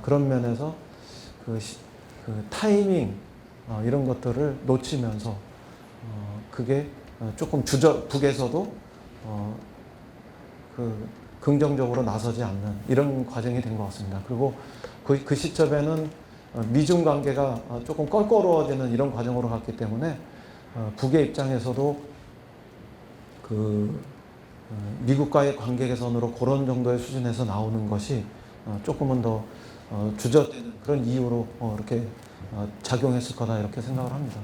그런 면에서 그 타이밍 이런 것들을 놓치면서 그게 조금 북에서도 그 긍정적으로 나서지 않는 이런 과정이 된 것 같습니다. 그리고 그 시점에는 미중 관계가 조금 껄끄러워지는 이런 과정으로 갔기 때문에 북의 입장에서도 그 미국과의 관계 개선으로 그런 정도의 수준에서 나오는 것이 조금은 더 주저되는 그런 이유로 이렇게 작용했을 거다 이렇게 생각을 합니다.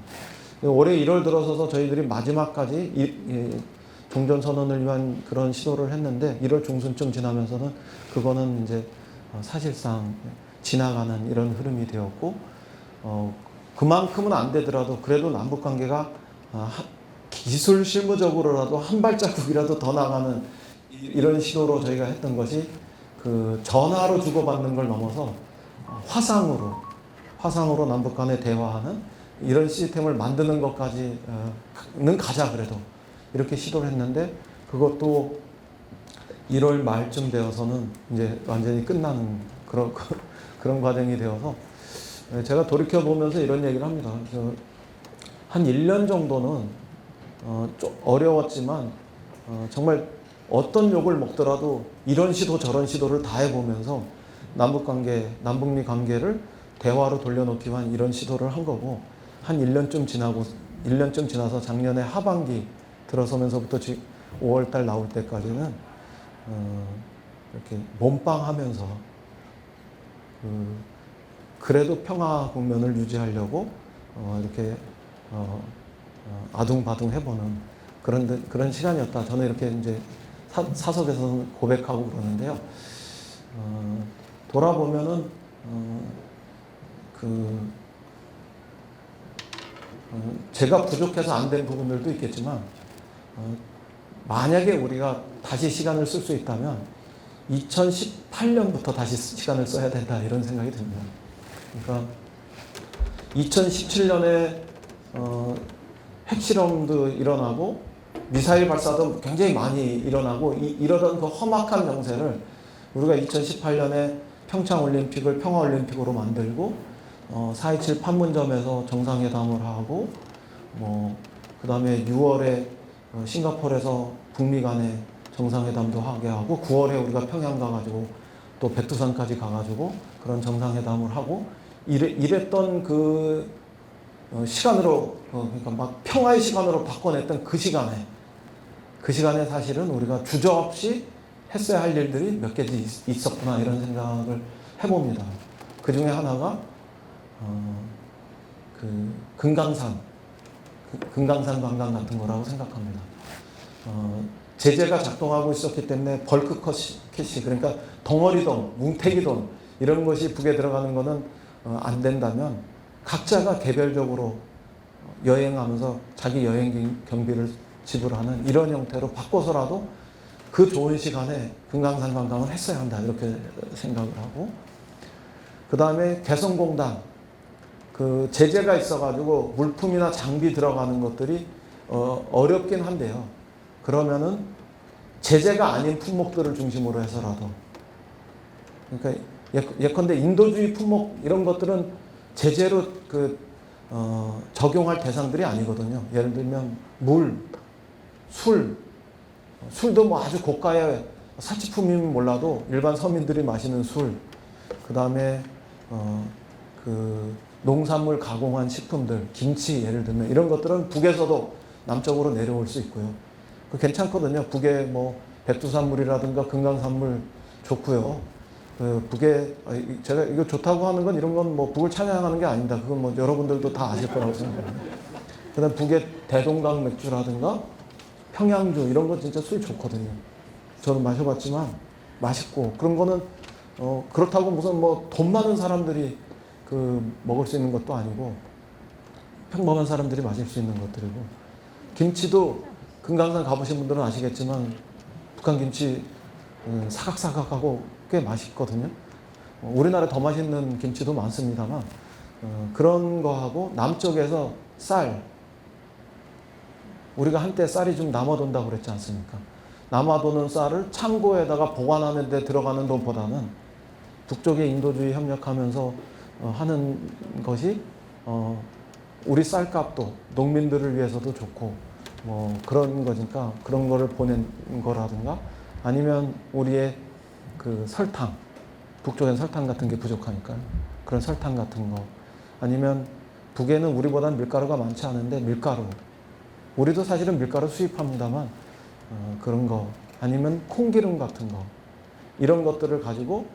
올해 1월 들어서서 저희들이 마지막까지 종전선언을 위한 그런 시도를 했는데 1월 중순쯤 지나면서는 그거는 이제 사실상 지나가는 이런 흐름이 되었고 그만큼은 안 되더라도 그래도 남북관계가 기술 실무적으로라도 한 발자국이라도 더 나가는 이런 시도로 저희가 했던 것이 그 전화로 주고받는 걸 넘어서 화상으로 남북 간에 대화하는 이런 시스템을 만드는 것까지는 가자 그래도 이렇게 시도를 했는데 그것도 1월 말쯤 되어서는 이제 완전히 끝나는 그런 과정이 되어서 제가 돌이켜 보면서 이런 얘기를 합니다. 한 1년 정도는 좀 어려웠지만 정말 어떤 욕을 먹더라도 이런 시도 저런 시도를 다 해보면서 남북미 관계를 대화로 돌려놓기 위한 이런 시도를 한 거고 한 1년쯤 지나서 작년에 하반기 들어서면서부터 5월 달 나올 때까지는 이렇게 몸빵하면서 그래도 평화 국면을 유지하려고 이렇게 아둥바둥 해보는 그런 시간이었다. 저는 이렇게 이제 사석에서는 고백하고 그러는데요. 돌아보면은 제가 부족해서 안 된 부분들도 있겠지만 만약에 우리가 다시 시간을 쓸 수 있다면 2018년부터 다시 시간을 써야 된다 이런 생각이 듭니다. 그러니까 2017년에 핵실험도 일어나고 미사일 발사도 굉장히 많이 일어나고 이러던 그 험악한 정세를 우리가 2018년에 평창올림픽을 평화올림픽으로 만들고 4.27 판문점에서 정상회담을 하고 그 다음에 6월에 싱가포르에서 북미 간의 정상회담도 하게 하고 9월에 우리가 평양 가가지고 또 백두산까지 가가지고 그런 정상회담을 하고 이랬던 그 시간으로 그러니까 막 평화의 시간으로 바꿔냈던 그 시간에 사실은 우리가 주저없이 했어야 할 일들이 몇 가지 있었구나 이런 생각을 해봅니다. 그 중에 하나가 그 금강산 관광 같은 거라고 생각합니다. 제재가 작동하고 있었기 때문에 벌크 캐시 그러니까 덩어리 돈, 뭉태기 돈 이런 것이 북에 들어가는 거는 안 된다면 각자가 개별적으로 여행하면서 자기 여행 경비를 지불하는 이런 형태로 바꿔서라도 그 좋은 시간에 금강산 관광을 했어야 한다 이렇게 생각을 하고 그 다음에 개성공단 그 제재가 있어가지고 물품이나 장비 들어가는 것들이 어렵긴 한데요. 그러면은 제재가 아닌 품목들을 중심으로 해서라도 그러니까 예컨대 인도주의 품목 이런 것들은 제재로 적용할 대상들이 아니거든요. 예를 들면 물, 술도 뭐 아주 고가의 사치품이면 몰라도 일반 서민들이 마시는 술, 그 다음에 그 농산물 가공한 식품들, 김치 예를 들면 이런 것들은 북에서도 남쪽으로 내려올 수 있고요. 그 괜찮거든요. 북에 뭐 백두산물이라든가 금강산물 좋고요. 북에 제가 이거 좋다고 하는 건 이런 건 뭐 북을 찬양하는 게 아닙니다. 그건 뭐 여러분들도 다 아실 거라고 생각합니다. 그다음 북의 대동강 맥주라든가 평양주 이런 거 진짜 술 좋거든요. 저는 마셔봤지만 맛있고 그런 거는 그렇다고 무슨 뭐 돈 많은 사람들이 먹을 수 있는 것도 아니고 평범한 사람들이 마실 수 있는 것들이고 김치도 금강산 가보신 분들은 아시겠지만 북한 김치 사각사각하고 꽤 맛있거든요. 우리나라 더 맛있는 김치도 많습니다만 그런 거하고 남쪽에서 쌀 우리가 한때 쌀이 좀 남아돈다고 그랬지 않습니까? 남아도는 쌀을 창고에다가 보관하는 데 들어가는 돈보다는 북쪽에 인도주의 협력하면서 하는 것이 우리 쌀값도 농민들을 위해서도 좋고 뭐 그런 거니까 그런 거를 보낸 거라든가 아니면 우리의 그 설탕 북쪽엔 설탕 같은 게 부족하니까 그런 설탕 같은 거 아니면 북에는 우리보다는 밀가루가 많지 않은데 밀가루 우리도 사실은 밀가루 수입합니다만 그런 거 아니면 콩기름 같은 거 이런 것들을 가지고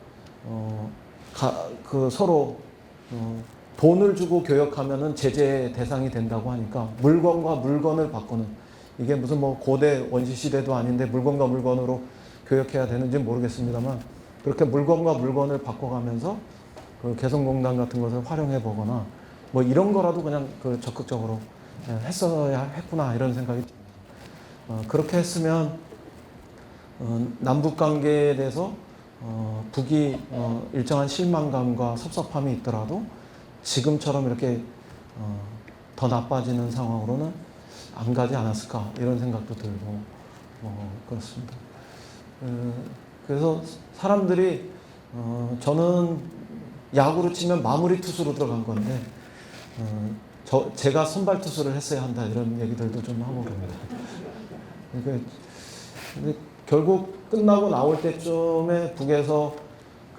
서로 돈을 주고 교역하면은 제재 대상이 된다고 하니까 물건과 물건을 바꾸는 이게 무슨 뭐 고대 원시 시대도 아닌데 물건과 물건으로 교역해야 되는지 모르겠습니다만 그렇게 물건과 물건을 바꿔가면서 그 개성공단 같은 것을 활용해 보거나 뭐 이런 거라도 그냥 적극적으로 했어야 했구나 이런 생각이 듭니다. 그렇게 했으면 남북 관계에 대해서 북이 일정한 실망감과 섭섭함이 있더라도 지금처럼 이렇게 더 나빠지는 상황으로는 안 가지 않았을까 이런 생각도 들고 그렇습니다. 그래서 사람들이 저는 야구로 치면 마무리 투수로 들어간 건데 제가 선발 투수를 했어야 한다 이런 얘기들도 좀 하고 그럽니다. 그러니까 근데 결국 끝나고 나올 때쯤에 북에서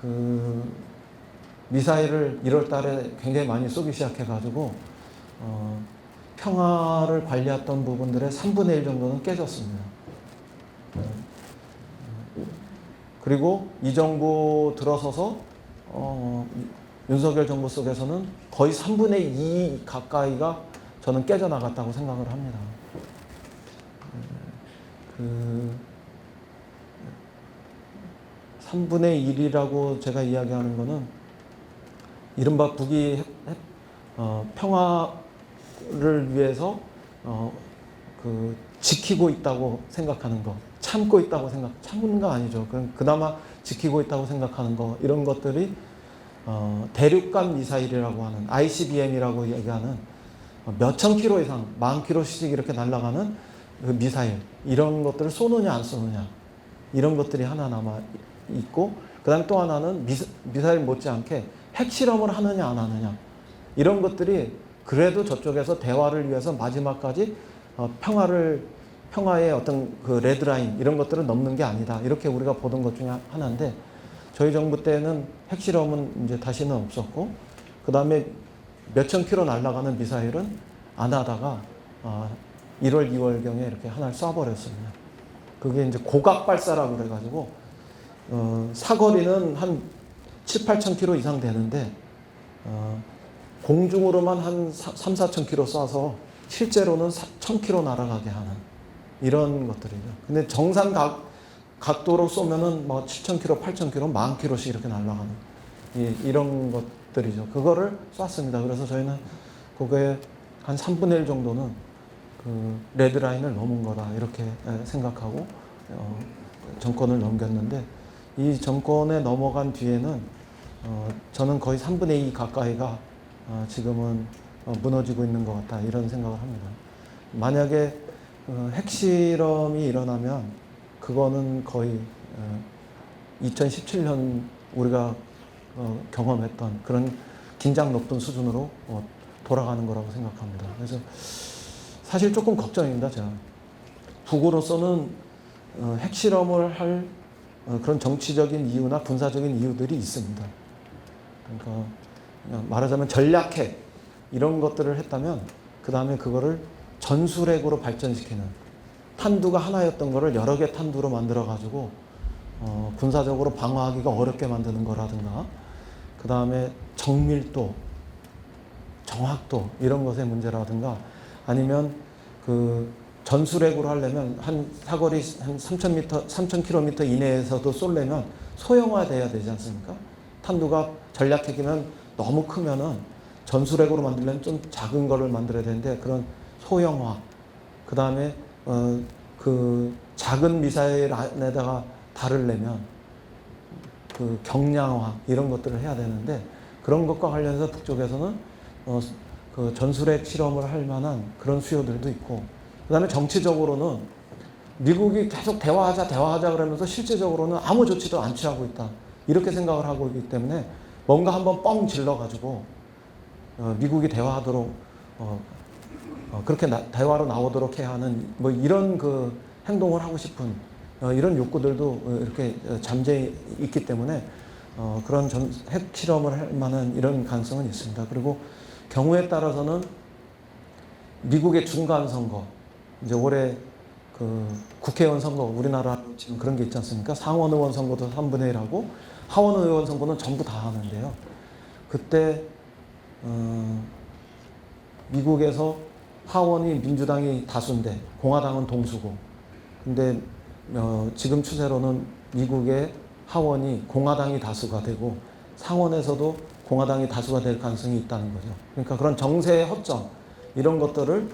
그 미사일을 1월 달에 굉장히 많이 쏘기 시작해가지고 평화를 관리했던 부분들의 3분의 1 정도는 깨졌습니다. 그리고 이 정부 들어서서 윤석열 정부 속에서는 거의 3분의 2 가까이가 저는 깨져나갔다고 생각을 합니다. 그 3분의 1이라고 제가 이야기하는 거는 이른바 북이 평화를 위해서 그 지키고 있다고 생각하는 거, 참고 있다고 참는 거 아니죠. 그나마 지키고 있다고 생각하는 거, 이런 것들이 대륙간 미사일이라고 하는 ICBM이라고 얘기하는 몇천 킬로 이상, 10,000km씩 이렇게 날아가는 그 미사일, 이런 것들을 쏘느냐 안 쏘느냐, 이런 것들이 하나 남아 있고, 그 다음에 또 하나는 미사일 못지않게 핵실험을 하느냐 안 하느냐, 이런 것들이 그래도 저쪽에서 대화를 위해서 마지막까지 평화의 어떤 그 레드라인, 이런 것들을 넘는 게 아니다, 이렇게 우리가 보던 것 중에 하나인데, 저희 정부 때는 핵실험은 이제 다시는 없었고, 그 다음에 몇천 킬로 날아가는 미사일은 안 하다가 1월, 2월경에 이렇게 하나를 쏴버렸습니다. 그게 이제 고각 발사라고 그래가지고 사거리는 한 7, 8천 킬로 이상 되는데 공중으로만 한 3, 4천 킬로 쏴서 실제로는 1,000 킬로 날아가게 하는 이런 것들이죠. 근데 정상 각도로 쏘면은 뭐 7,000 킬로, 8,000 킬로, 10,000 킬로씩 이렇게 날아가는 이런 것들이죠. 그거를 쐈습니다. 그래서 저희는 그거에 한 3분의 1 정도는 그 레드라인을 넘은 거다, 이렇게 생각하고 정권을 넘겼는데, 이 정권에 넘어간 뒤에는 저는 거의 3분의 2 가까이가 지금은 무너지고 있는 것 같다, 이런 생각을 합니다. 만약에 핵실험이 일어나면 그거는 거의 2017년 우리가 경험했던 그런 긴장 높은 수준으로 돌아가는 거라고 생각합니다. 그래서 사실 조금 걱정입니다, 제가. 북으로서는 핵실험을 할 그런 정치적인 이유나 군사적인 이유들이 있습니다. 그러니까 말하자면 전략핵 이런 것들을 했다면 그 다음에 그거를 전술핵으로 발전시키는, 탄두가 하나였던 거를 여러 개 탄두로 만들어 가지고 군사적으로 방어하기가 어렵게 만드는 거라든가, 그 다음에 정밀도, 정확도 이런 것의 문제라든가, 아니면 그 전술핵으로 하려면 한 사거리 한 3,000km 이내에서도 쏠려면 소형화돼야 되지 않습니까? 탄두가 전략핵이면 너무 크면은 전술핵으로 만들려면 좀 작은 거를 만들어야 되는데, 그런 소형화, 그 다음에 그 작은 미사일 안에다가 달을 내면 그 경량화, 이런 것들을 해야 되는데, 그런 것과 관련해서 북쪽에서는 그 전술핵 실험을 할 만한 그런 수요들도 있고, 그 다음에 정치적으로는 미국이 계속 대화하자 그러면서 실제적으로는 아무 조치도 안 취하고 있다, 이렇게 생각을 하고 있기 때문에 뭔가 한번 뻥 질러가지고 미국이 대화하도록 그렇게 대화로 나오도록 해야 하는 뭐 이런 그 행동을 하고 싶은 이런 욕구들도 이렇게 잠재 있기 때문에 그런 핵 실험을 할 만한 이런 가능성은 있습니다. 그리고 경우에 따라서는 미국의 중간 선거, 이제 올해 그 국회의원 선거, 우리나라 지금 그런 게 있지 않습니까? 상원 의원 선거도 3분의 1하고 하원 의원 선거는 전부 다 하는데요. 그때 미국에서 하원이 민주당이 다수인데 공화당은 동수고, 근데 지금 추세로는 미국의 하원이 공화당이 다수가 되고 상원에서도 공화당이 다수가 될 가능성이 있다는 거죠. 그러니까 그런 정세의 허점, 이런 것들을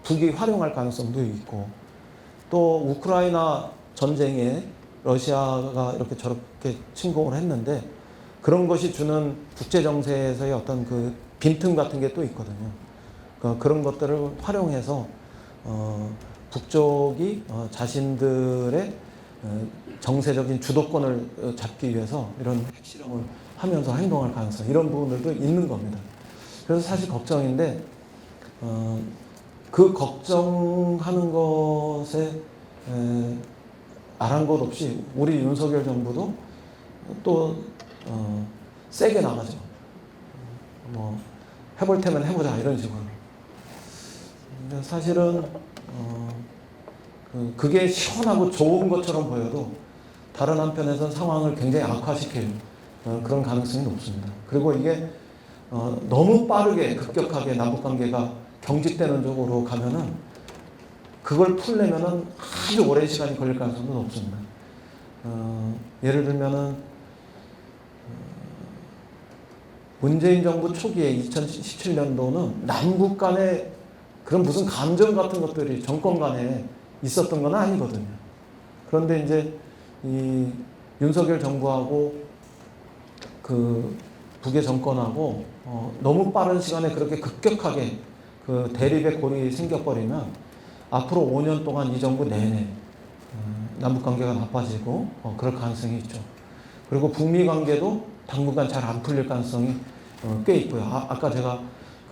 북이 활용할 가능성도 있고, 또 우크라이나 전쟁에 러시아가 이렇게 저렇게 침공을 했는데 그런 것이 주는 국제 정세에서의 어떤 그 빈틈 같은 게 또 있거든요. 그러니까 그런 것들을 활용해서 북쪽이 자신들의 정세적인 주도권을 잡기 위해서 이런 핵실험을 하면서 행동할 가능성, 이런 부분들도 있는 겁니다. 그래서 사실 걱정인데 그 걱정하는 것에 아랑곳 없이 우리 윤석열 정부도 또 세게 나가죠. 뭐 해볼 테면 해보자, 이런 식으로. 근데 사실은 그게 시원하고 좋은 것처럼 보여도 다른 한편에서는 상황을 굉장히 악화시킬 그런 가능성이 높습니다. 그리고 이게 너무 빠르게 급격하게 남북관계가 경직되는 쪽으로 가면은 그걸 풀려면은 아주 오랜 시간이 걸릴 가능성도 높습니다. 예를 들면은 문재인 정부 초기에 2017년도는 남북 간에 그런 무슨 감정 같은 것들이 정권 간에 있었던 건 아니거든요. 그런데 이제 이 윤석열 정부하고 그 북의 정권하고 너무 빠른 시간에 그렇게 급격하게 그 대립의 골이 생겨버리면 앞으로 5년 동안 이 정부 내내 남북 관계가 나빠지고 그럴 가능성이 있죠. 그리고 북미 관계도 당분간 잘 안 풀릴 가능성이 꽤 있고요. 아까 제가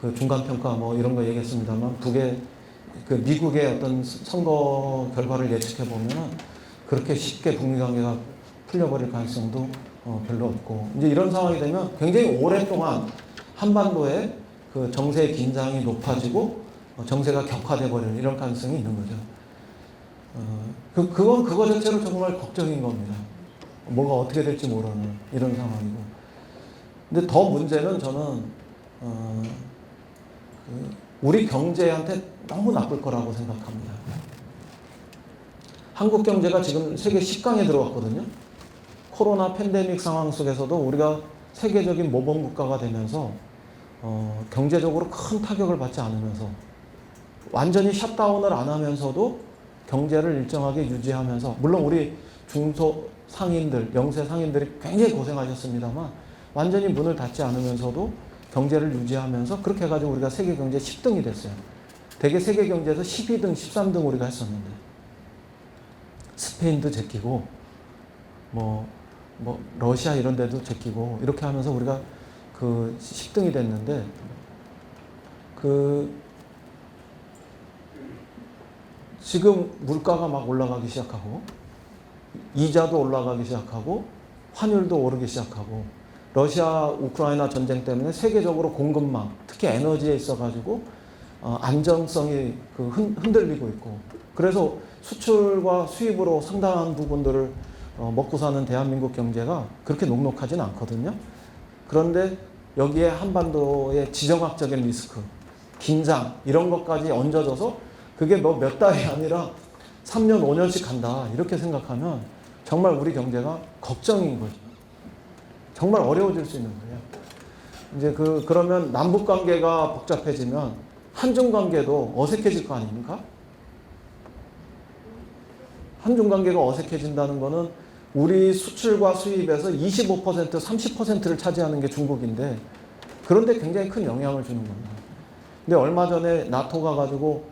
그 중간 평가 뭐 이런 거 얘기했습니다만 북의 그 미국의 어떤 선거 결과를 예측해 보면은 그렇게 쉽게 북미 관계가 풀려버릴 가능성도 별로 없고 이제 이런 상황이 되면 굉장히 오랫동안 한반도에 그 정세 긴장이 높아지고 정세가 격화돼 버리는 이런 가능성이 있는 거죠. 그건 그거 자체로 정말 걱정인 겁니다. 뭐가 어떻게 될지 모르는 이런 상황이고. 근데 더 문제는 저는 우리 경제한테 너무 나쁠 거라고 생각합니다. 한국 경제가 지금 세계 10강에 들어왔거든요. 코로나 팬데믹 상황 속에서도 우리가 세계적인 모범 국가가 되면서 경제적으로 큰 타격을 받지 않으면서 완전히 셧다운을 안 하면서도 경제를 일정하게 유지하면서 물론 우리 중소 상인들, 영세 상인들이 굉장히 고생하셨습니다만 완전히 문을 닫지 않으면서도 경제를 유지하면서 그렇게 해가지고 우리가 세계 경제 10등이 됐어요. 대개 세계 경제에서 12등, 13등 우리가 했었는데 스페인도 제끼고 뭐 러시아 이런 데도 제끼고 이렇게 하면서 우리가 그 10등이 됐는데 지금 물가가 막 올라가기 시작하고 이자도 올라가기 시작하고 환율도 오르기 시작하고 러시아 우크라이나 전쟁 때문에 세계적으로 공급망 특히 에너지에 있어가지고 안정성이 흔들리고 있고 그래서 수출과 수입으로 상당한 부분들을 먹고 사는 대한민국 경제가 그렇게 녹록하진 않거든요. 그런데 여기에 한반도의 지정학적인 리스크, 긴장 이런 것까지 얹어져서 그게 뭐 몇 달이 아니라 3년, 5년씩 간다 이렇게 생각하면 정말 우리 경제가 걱정인 거죠. 정말 어려워질 수 있는 거예요. 이제 그러면 남북 관계가 복잡해지면 한중 관계도 어색해질 거 아닙니까? 한중 관계가 어색해진다는 거는 우리 수출과 수입에서 25%, 30%를 차지하는 게 중국인데 그런데 굉장히 큰 영향을 주는 겁니다. 근데 얼마 전에 나토 가가지고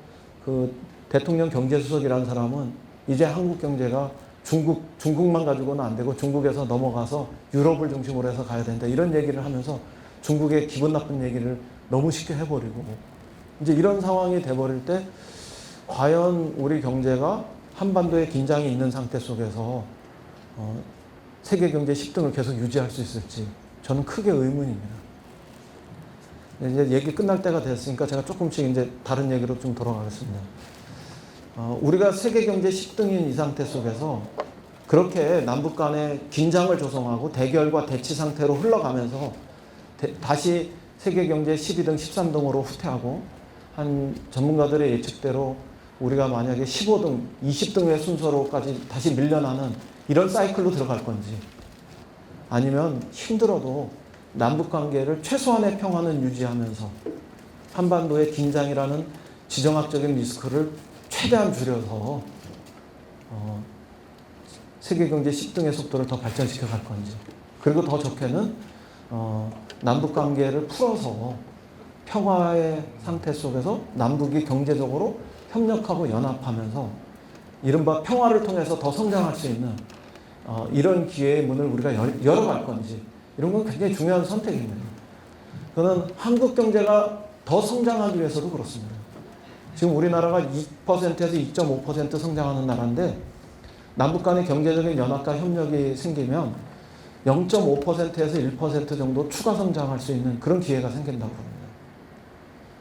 그 대통령 경제수석이라는 사람은 이제 한국 경제가 중국만 가지고는 안 되고 중국에서 넘어가서 유럽을 중심으로 해서 가야 된다 이런 얘기를 하면서 중국의 기분 나쁜 얘기를 너무 쉽게 해버리고 이제 이런 상황이 돼버릴 때 과연 우리 경제가 한반도에 긴장이 있는 상태 속에서 세계 경제 10등을 계속 유지할 수 있을지 저는 크게 의문입니다. 이제 얘기 끝날 때가 됐으니까 제가 조금씩 이제 다른 얘기로 좀 돌아가겠습니다. 우리가 세계 경제 10등인 이 상태 속에서 그렇게 남북 간의 긴장을 조성하고 대결과 대치 상태로 흘러가면서 다시 세계 경제 12등, 13등으로 후퇴하고 한 전문가들의 예측대로 우리가 만약에 15등, 20등의 순서로까지 다시 밀려나는 이런 사이클로 들어갈 건지 아니면 힘들어도 남북관계를 최소한의 평화는 유지하면서 한반도의 긴장이라는 지정학적인 리스크를 최대한 줄여서 세계경제 10등의 속도를 더 발전시켜 갈 건지 그리고 더 좋게는 남북관계를 풀어서 평화의 상태 속에서 남북이 경제적으로 협력하고 연합하면서 이른바 평화를 통해서 더 성장할 수 있는 이런 기회의 문을 우리가 열어갈 건지 이런 건 굉장히 중요한 선택입니다. 그거는 한국 경제가 더 성장하기 위해서도 그렇습니다. 지금 우리나라가 2%에서 2.5% 성장하는 나라인데 남북 간의 경제적인 연합과 협력이 생기면 0.5%에서 1% 정도 추가 성장할 수 있는 그런 기회가 생긴다고 합니다.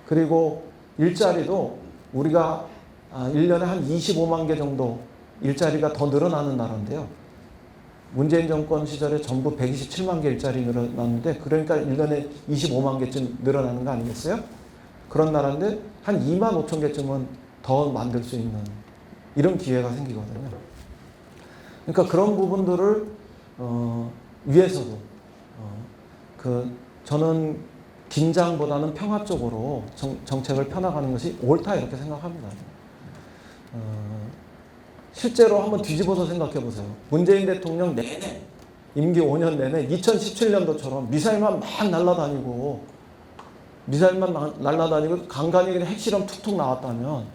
그리고 일자리도 우리가 1년에 한 25만 개 정도 일자리가 더 늘어나는 나라인데요. 문재인 정권 시절에 전부 127만 개 일자리 늘어났는데 그러니까 1년에 25만 개쯤 늘어나는 거 아니겠어요? 그런 나라인데 한 2만 5천 개쯤은 더 만들 수 있는 이런 기회가 생기거든요. 그러니까 그런 부분들을 위해서도 저는 긴장보다는 평화 쪽으로 정책을 펴나가는 것이 옳다 이렇게 생각합니다. 실제로 한번 뒤집어서 생각해 보세요. 문재인 대통령 내내 임기 5년 내내 2017년도처럼 미사일만 막 날아다니고 간간히 그냥 핵실험 툭툭 나왔다면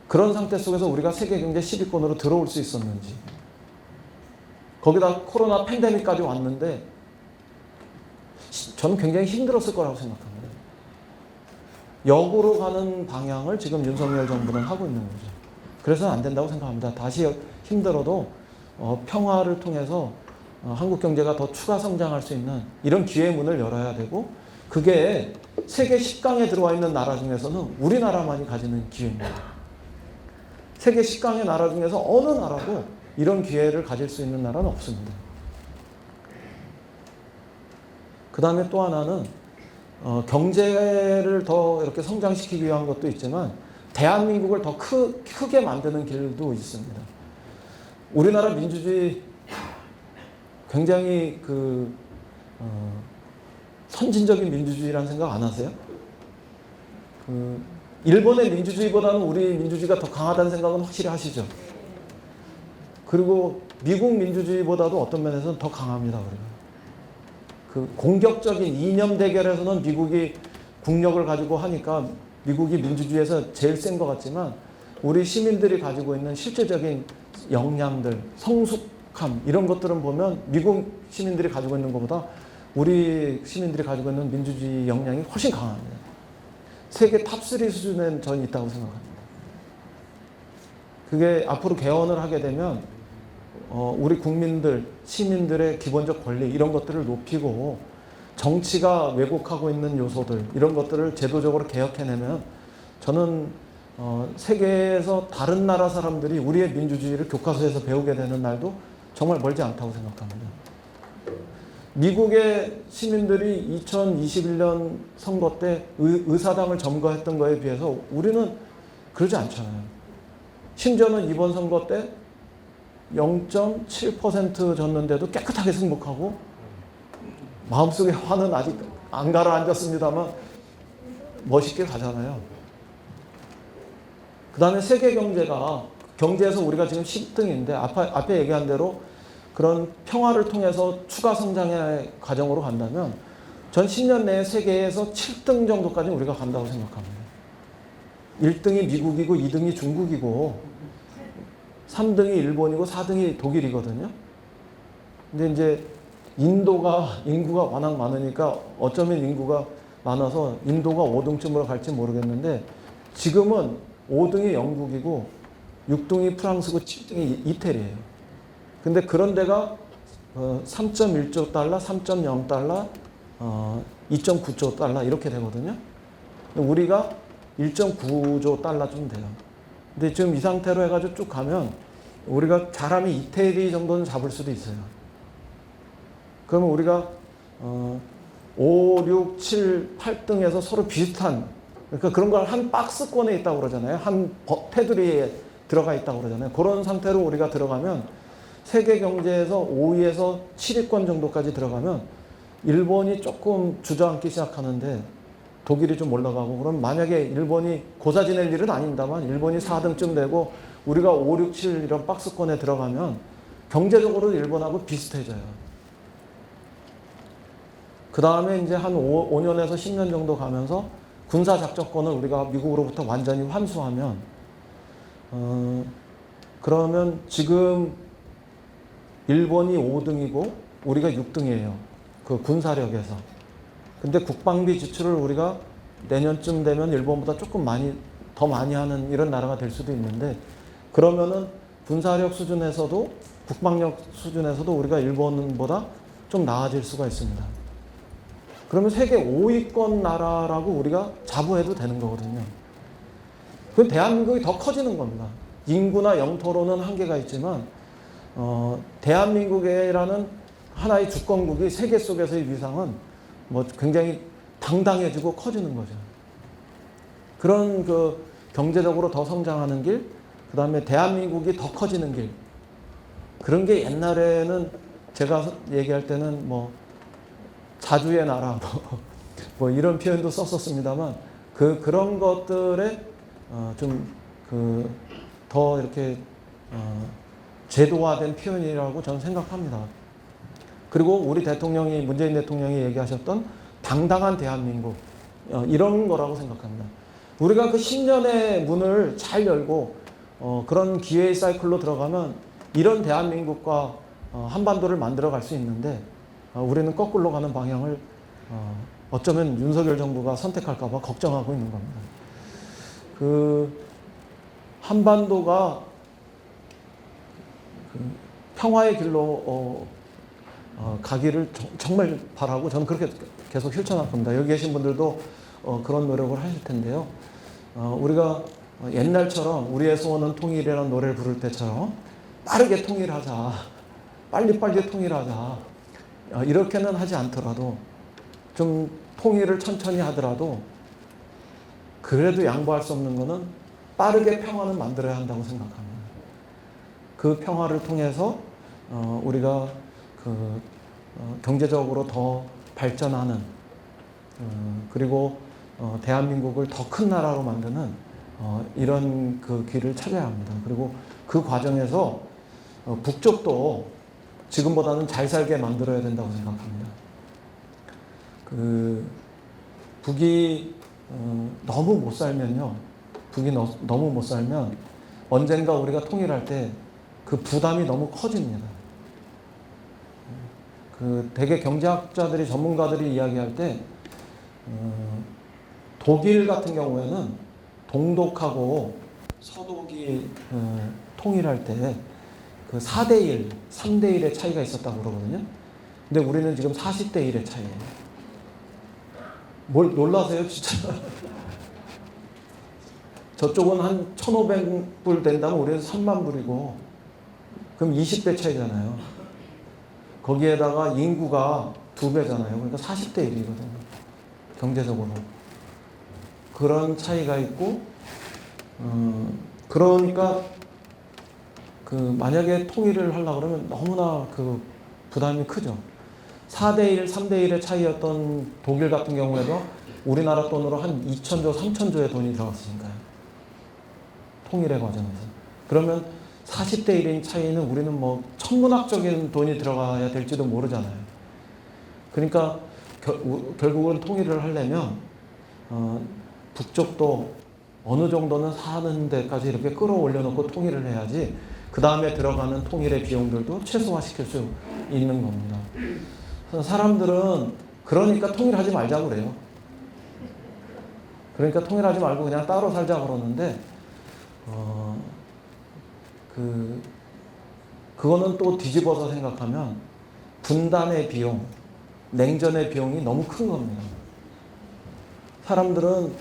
그런 상태 속에서 우리가 세계 경제 10위권으로 들어올 수 있었는지, 거기다 코로나 팬데믹까지 왔는데 저는 굉장히 힘들었을 거라고 생각합니다. 역으로 가는 방향을 지금 윤석열 정부는 하고 있는 거죠. 그래서는 안 된다고 생각합니다. 다시 힘들어도 평화를 통해서 한국 경제가 더 추가 성장할 수 있는 이런 기회의 문을 열어야 되고, 그게 세계 10강에 들어와 있는 나라 중에서는 우리나라만이 가지는 기회입니다. 세계 10강의 나라 중에서 어느 나라도 이런 기회를 가질 수 있는 나라는 없습니다. 그 다음에 또 하나는 경제를 더 이렇게 성장시키기 위한 것도 있지만 대한민국을 더 크게 만드는 길도 있습니다. 우리나라 민주주의 굉장히 선진적인 민주주의라는 생각 안 하세요? 일본의 민주주의보다는 우리 민주주의가 더 강하다는 생각은 확실히 하시죠? 그리고 미국 민주주의보다도 어떤 면에서는 더 강합니다. 우리가. 공격적인 이념 대결에서는 미국이 국력을 가지고 하니까 미국이 민주주의에서 제일 센 것 같지만 우리 시민들이 가지고 있는 실제적인 역량들, 성숙함 이런 것들은 보면 미국 시민들이 가지고 있는 것보다 우리 시민들이 가지고 있는 민주주의 역량이 훨씬 강합니다. 세계 탑3 수준에 저는 있다고 생각합니다. 그게 앞으로 개헌을 하게 되면 우리 국민들, 시민들의 기본적 권리 이런 것들을 높이고 정치가 왜곡하고 있는 요소들 이런 것들을 제도적으로 개혁해내면 저는 세계에서 다른 나라 사람들이 우리의 민주주의를 교과서에서 배우게 되는 날도 정말 멀지 않다고 생각합니다. 미국의 시민들이 2021년 선거 때 의사당을 점거했던 거에 비해서 우리는 그러지 않잖아요. 심지어는 이번 선거 때 0.7% 졌는데도 깨끗하게 승복하고 마음속에 화는 아직 안 가라앉았습니다만 멋있게 가잖아요. 그 다음에 세계 경제에서 우리가 지금 10등인데 앞에 얘기한 대로 그런 평화를 통해서 추가 성장의 과정으로 간다면 전 10년 내에 세계에서 7등 정도까지 우리가 간다고 생각합니다. 1등이 미국이고 2등이 중국이고 3등이 일본이고 4등이 독일이거든요. 근데 이제 인도가 인구가 워낙 많으니까 어쩌면 인구가 많아서 인도가 5등쯤으로 갈지 모르겠는데 지금은 5등이 영국이고 6등이 프랑스고 7등이 이태리예요. 근데 그런 데가 3.1조 달러, 3.0 달러, 2.9조 달러 이렇게 되거든요. 우리가 1.9조 달러쯤 돼요. 근데 지금 이 상태로 해가지고 쭉 가면 우리가 잘하면 이태리 정도는 잡을 수도 있어요. 그러면 우리가 5, 6, 7, 8등에서 서로 비슷한, 그러니까 그런 걸 한 박스권에 있다고 그러잖아요. 한 테두리에 들어가 있다고 그러잖아요. 그런 상태로 우리가 들어가면 세계 경제에서 5위에서 7위권 정도까지 들어가면 일본이 조금 주저앉기 시작하는데 독일이 좀 올라가고, 그럼 만약에 일본이 고사 지낼 일은 아닙니다만 일본이 4등쯤 되고 우리가 5, 6, 7 이런 박스권에 들어가면 경제적으로 일본하고 비슷해져요. 그 다음에 이제 한 5년에서 10년 정도 가면서 군사작전권을 우리가 미국으로부터 완전히 환수하면 그러면 지금 일본이 5등이고 우리가 6등이에요. 그 군사력에서. 근데 국방비 지출을 우리가 내년쯤 되면 일본보다 조금 더 많이 하는 이런 나라가 될 수도 있는데, 그러면은 군사력 수준에서도 국방력 수준에서도 우리가 일본보다 좀 나아질 수가 있습니다. 그러면 세계 5위권 나라라고 우리가 자부해도 되는 거거든요. 그건 대한민국이 더 커지는 겁니다. 인구나 영토로는 한계가 있지만 대한민국이라는 하나의 주권국이 세계 속에서의 위상은 뭐 굉장히 당당해지고 커지는 거죠. 그런 그 경제적으로 더 성장하는 길, 그 다음에 대한민국이 더 커지는 길, 그런 게 옛날에는 제가 얘기할 때는 뭐 자주의 나라 뭐 이런 표현도 썼었습니다만 그런 것들에 좀 그 더 이렇게 제도화된 표현이라고 저는 생각합니다. 그리고 우리 대통령이 문재인 대통령이 얘기하셨던 당당한 대한민국 이런 거라고 생각합니다. 우리가 그 10년의 문을 잘 열고 그런 기회의 사이클로 들어가면 이런 대한민국과 한반도를 만들어 갈 수 있는데 우리는 거꾸로 가는 방향을 어쩌면 윤석열 정부가 선택할까 봐 걱정하고 있는 겁니다. 그 한반도가 그 평화의 길로 가기를 정말 바라고 저는 그렇게 계속 실천할 겁니다. 여기 계신 분들도 그런 노력을 하실 텐데요. 우리가 옛날처럼 우리의 소원은 통일이라는 노래를 부를 때처럼 빠르게 통일하자, 빨리빨리 통일하자 이렇게는 하지 않더라도 좀 통일을 천천히 하더라도 그래도 양보할 수 없는 거는 빠르게 평화는 만들어야 한다고 생각합니다. 그 평화를 통해서 우리가 그 경제적으로 더 발전하는 그리고 대한민국을 더 큰 나라로 만드는 이런 그 길을 찾아야 합니다. 그리고 그 과정에서 북쪽도 지금보다는 잘 살게 만들어야 된다고 생각합니다. 그 북이 너무 못 살면요. 북이 너무 못 살면 언젠가 우리가 통일할 때 그 부담이 너무 커집니다. 그 대개 경제학자들이 전문가들이 이야기할 때 독일 같은 경우에는 동독하고 서독이 통일할 때 그 4대1, 3대1의 차이가 있었다고 그러거든요. 근데 우리는 지금 40대 1의 차이예요. 뭘 놀라세요, 진짜? 저쪽은 한 1,500불 된다면 우리는 3만 불이고, 그럼 20배 차이잖아요. 거기에다가 인구가 2배잖아요. 그러니까 40대 1이거든요. 경제적으로. 그런 차이가 있고, 그러니까 그 만약에 통일을 하려고 그러면 너무나 그 부담이 크죠. 4대1, 3대1의 차이였던 독일 같은 경우에도 우리나라 돈으로 한 2,000조, 3,000조의 돈이 들어갔으니까요. 통일의 과정에서. 그러면 40대 1인 차이는 우리는 뭐 천문학적인 돈이 들어가야 될지도 모르잖아요. 그러니까 결국은 통일을 하려면 북쪽도 어느 정도는 사는 데까지 이렇게 끌어올려 놓고 통일을 해야지 그 다음에 들어가는 통일의 비용들도 최소화시킬 수 있는 겁니다. 사람들은 그러니까 통일하지 말자고 그래요. 그러니까 통일하지 말고 그냥 따로 살자고 그러는데 그거는 또 뒤집어서 생각하면 분단의 비용, 냉전의 비용이 너무 큰 겁니다. 사람들은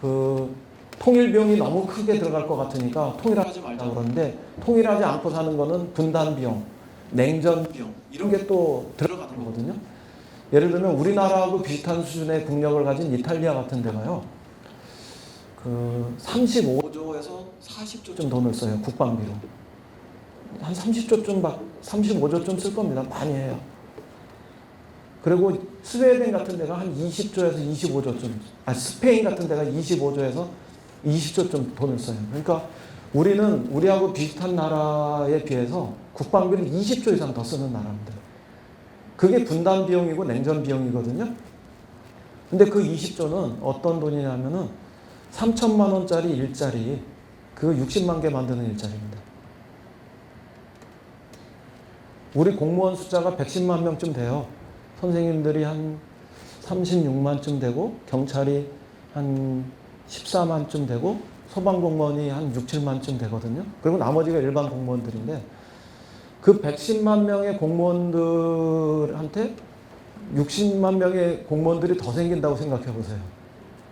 그 통일 비용이 너무 크게 들어갈 것 같으니까 통일하지 말자 그러는데 통일하지 않고 사는 거는 분단 비용, 냉전 비용 이런 게 또 들어가는 거거든요. 예를 들면 우리나라하고 비슷한 수준의 국력을 가진 이탈리아 같은 데가요. 그 35조에서 40조쯤 돈을 써요. 국방비로. 한 30조쯤, 35조쯤 쓸 겁니다. 많이 해요. 그리고 스웨덴 같은 데가 한 20조에서 25조쯤, 스페인 같은 데가 25조에서 20조쯤 돈을 써요. 그러니까 우리는 우리하고 비슷한 나라에 비해서 국방비를 20조 이상 더 쓰는 나라입니다. 그게 분단 비용이고 냉전 비용이거든요. 근데 그 20조는 어떤 돈이냐면은 3천만 원짜리 일자리, 그 60만 개 만드는 일자리입니다. 우리 공무원 숫자가 110만 명쯤 돼요. 선생님들이 한 36만쯤 되고 경찰이 한 14만쯤 되고 소방공무원이 한 6, 7만쯤 되거든요. 그리고 나머지가 일반 공무원들인데 그 110만 명의 공무원들한테 60만 명의 공무원들이 더 생긴다고 생각해 보세요.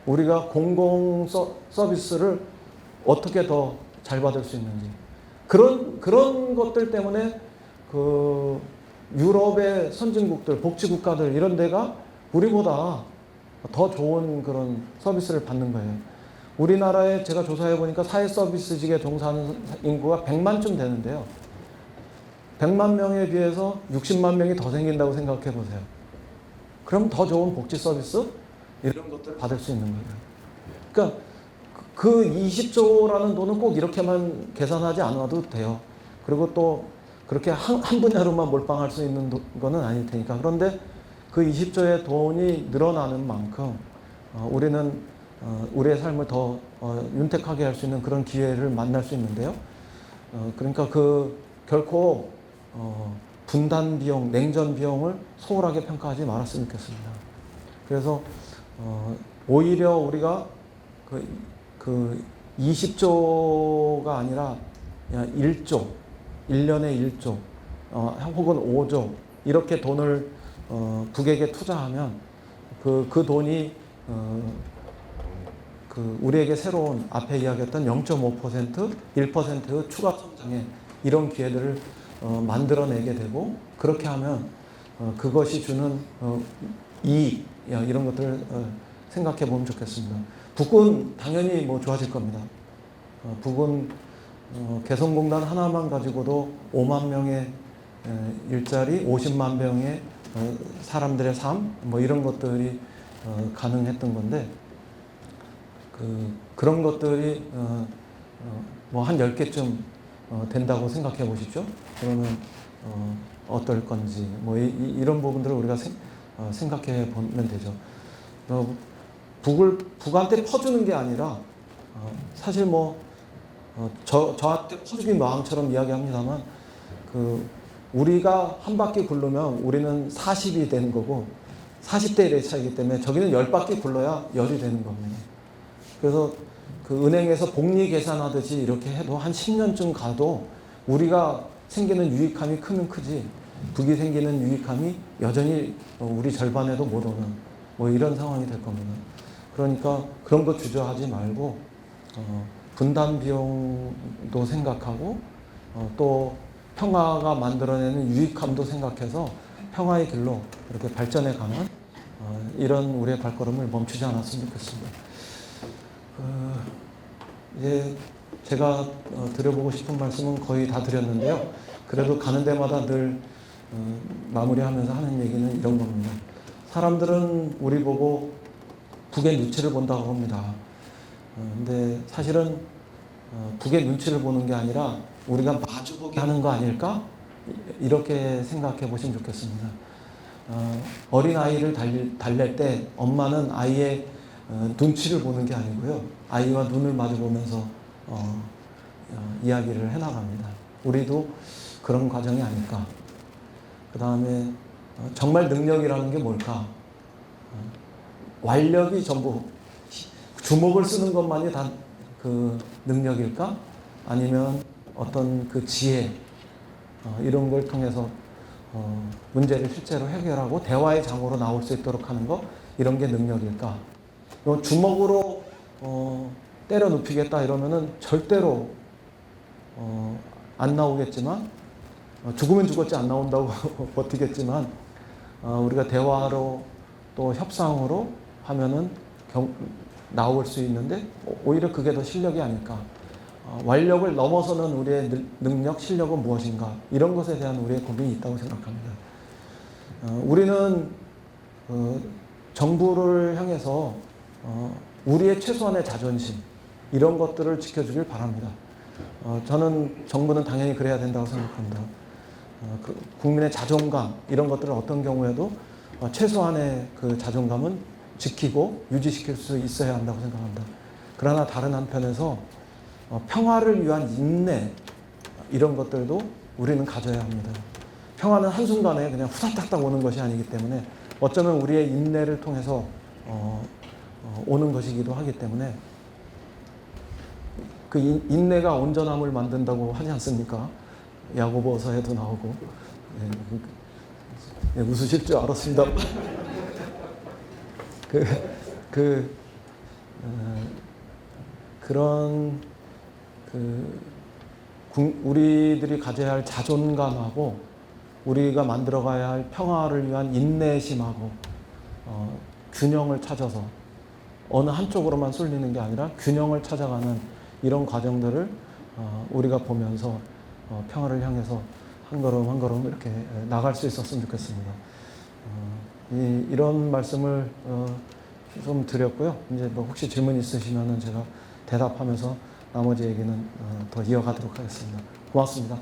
우리가 공공 서비스를 어떻게 더 잘 받을 수 있는지. 그런 것들 때문에 그 유럽의 선진국들, 복지국가들 이런 데가 우리보다 더 좋은 그런 서비스를 받는 거예요. 우리나라에 제가 조사해 보니까 사회 서비스직에 종사하는 인구가 100만쯤 되는데요. 100만 명에 비해서 60만 명이 더 생긴다고 생각해 보세요. 그럼 더 좋은 복지 서비스 이런 것들 받을 수 있는 거예요. 그러니까 그 20조라는 돈은 꼭 이렇게만 계산하지 않아도 돼요. 그리고 또 그렇게 한 분야로만 몰빵할 수 있는 거는 아닐 테니까. 그런데 그 20조의 돈이 늘어나는 만큼 우리는 우리의 삶을 더 윤택하게 할 수 있는 그런 기회를 만날 수 있는데요. 그러니까 그 결코 분단 비용, 냉전 비용을 소홀하게 평가하지 말았으면 좋겠습니다. 그래서 오히려 우리가 그 20조가 아니라 1조, 1년에 1조, 혹은 5조 이렇게 돈을 북에게 투자하면 그 돈이 그 우리에게 새로운 앞에 이야기했던 0.5%, 1%의 추가 성장에 이런 기회들을 만들어내게 되고 그렇게 하면 그것이 주는 이익 이런 것들을 생각해 보면 좋겠습니다. 북은 당연히 뭐 좋아질 겁니다. 북은 개성공단 하나만 가지고도 5만 명의 일자리, 50만 명의 사람들의 삶, 뭐 이런 것들이 가능했던 건데 그런 것들이 뭐 한 10개쯤 된다고 생각해 보십시오. 그러면 어떨 건지 뭐 이런 부분들을 우리가 생각해 보면 되죠. 북한테 퍼주는 게 아니라 사실 뭐 저한테 퍼주기 마음처럼 이야기합니다만 우리가 한 바퀴 굴르면 우리는 40이 되는 거고 40대 1의 차이기 때문에 저기는 10바퀴 굴러야 10이 되는 겁니다. 그래서 그 은행에서 복리 계산하듯이 이렇게 해도 한 10년쯤 가도 우리가 생기는 유익함이 크면 크지 북이 생기는 유익함이 여전히 우리 절반에도 못 오는 뭐 이런 상황이 될 겁니다. 그러니까 그런 거 주저하지 말고 분단 비용도 생각하고 또 평화가 만들어내는 유익함도 생각해서 평화의 길로 이렇게 발전해 가는 이런 우리의 발걸음을 멈추지 않았으면 좋겠습니다. 이제 제가 드려보고 싶은 말씀은 거의 다 드렸는데요. 그래도 가는 데마다 늘 마무리하면서 하는 얘기는 이런 겁니다. 사람들은 우리 보고 북의 눈치를 본다고 합니다. 근데 사실은 북의 눈치를 보는 게 아니라 우리가 마주보게 하는 거 아닐까? 이렇게 생각해 보시면 좋겠습니다. 어린아이를 달랠 때 엄마는 아이의 눈치를 보는 게 아니고요. 아이와 눈을 마주보면서 이야기를 해나갑니다. 우리도 그런 과정이 아닐까. 그 다음에 정말 능력이라는 게 뭘까? 완력이 전부 주먹을 쓰는 것만이 다 그 능력일까? 아니면 어떤 그 지혜 이런 걸 통해서 문제를 실제로 해결하고 대화의 장으로 나올 수 있도록 하는 거 이런 게 능력일까? 주먹으로 때려 눕히겠다 이러면은 절대로 안 나오겠지만 죽으면 죽었지 안 나온다고 버티겠지만 우리가 대화로 또 협상으로 하면은 나올 수 있는데 오히려 그게 더 실력이 아닐까. 완력을 넘어서는 우리의 능력, 실력은 무엇인가 이런 것에 대한 우리의 고민이 있다고 생각합니다. 우리는 정부를 향해서 우리의 최소한의 자존심 이런 것들을 지켜주길 바랍니다. 저는 정부는 당연히 그래야 된다고 생각합니다. 국민의 자존감 이런 것들을 어떤 경우에도 최소한의 그 자존감은 지키고 유지시킬 수 있어야 한다고 생각합니다. 그러나 다른 한편에서 평화를 위한 인내 이런 것들도 우리는 가져야 합니다. 평화는 한순간에 그냥 후다닥 오는 것이 아니기 때문에 어쩌면 우리의 인내를 통해서 오는 것이기도 하기 때문에 그 인내가 온전함을 만든다고 하지 않습니까? 야고보서에도 나오고. 웃으실 줄 알았습니다. 그런 우리들이 가져야 할 자존감하고 우리가 만들어가야 할 평화를 위한 인내심하고 균형을 찾아서 어느 한쪽으로만 쏠리는 게 아니라 균형을 찾아가는 이런 과정들을 우리가 보면서 평화를 향해서 한 걸음 한 걸음 이렇게 나갈 수 있었으면 좋겠습니다. 이런 말씀을 좀 드렸고요. 이제 뭐 혹시 질문 있으시면은 제가 대답하면서 나머지 얘기는 더 이어가도록 하겠습니다. 고맙습니다.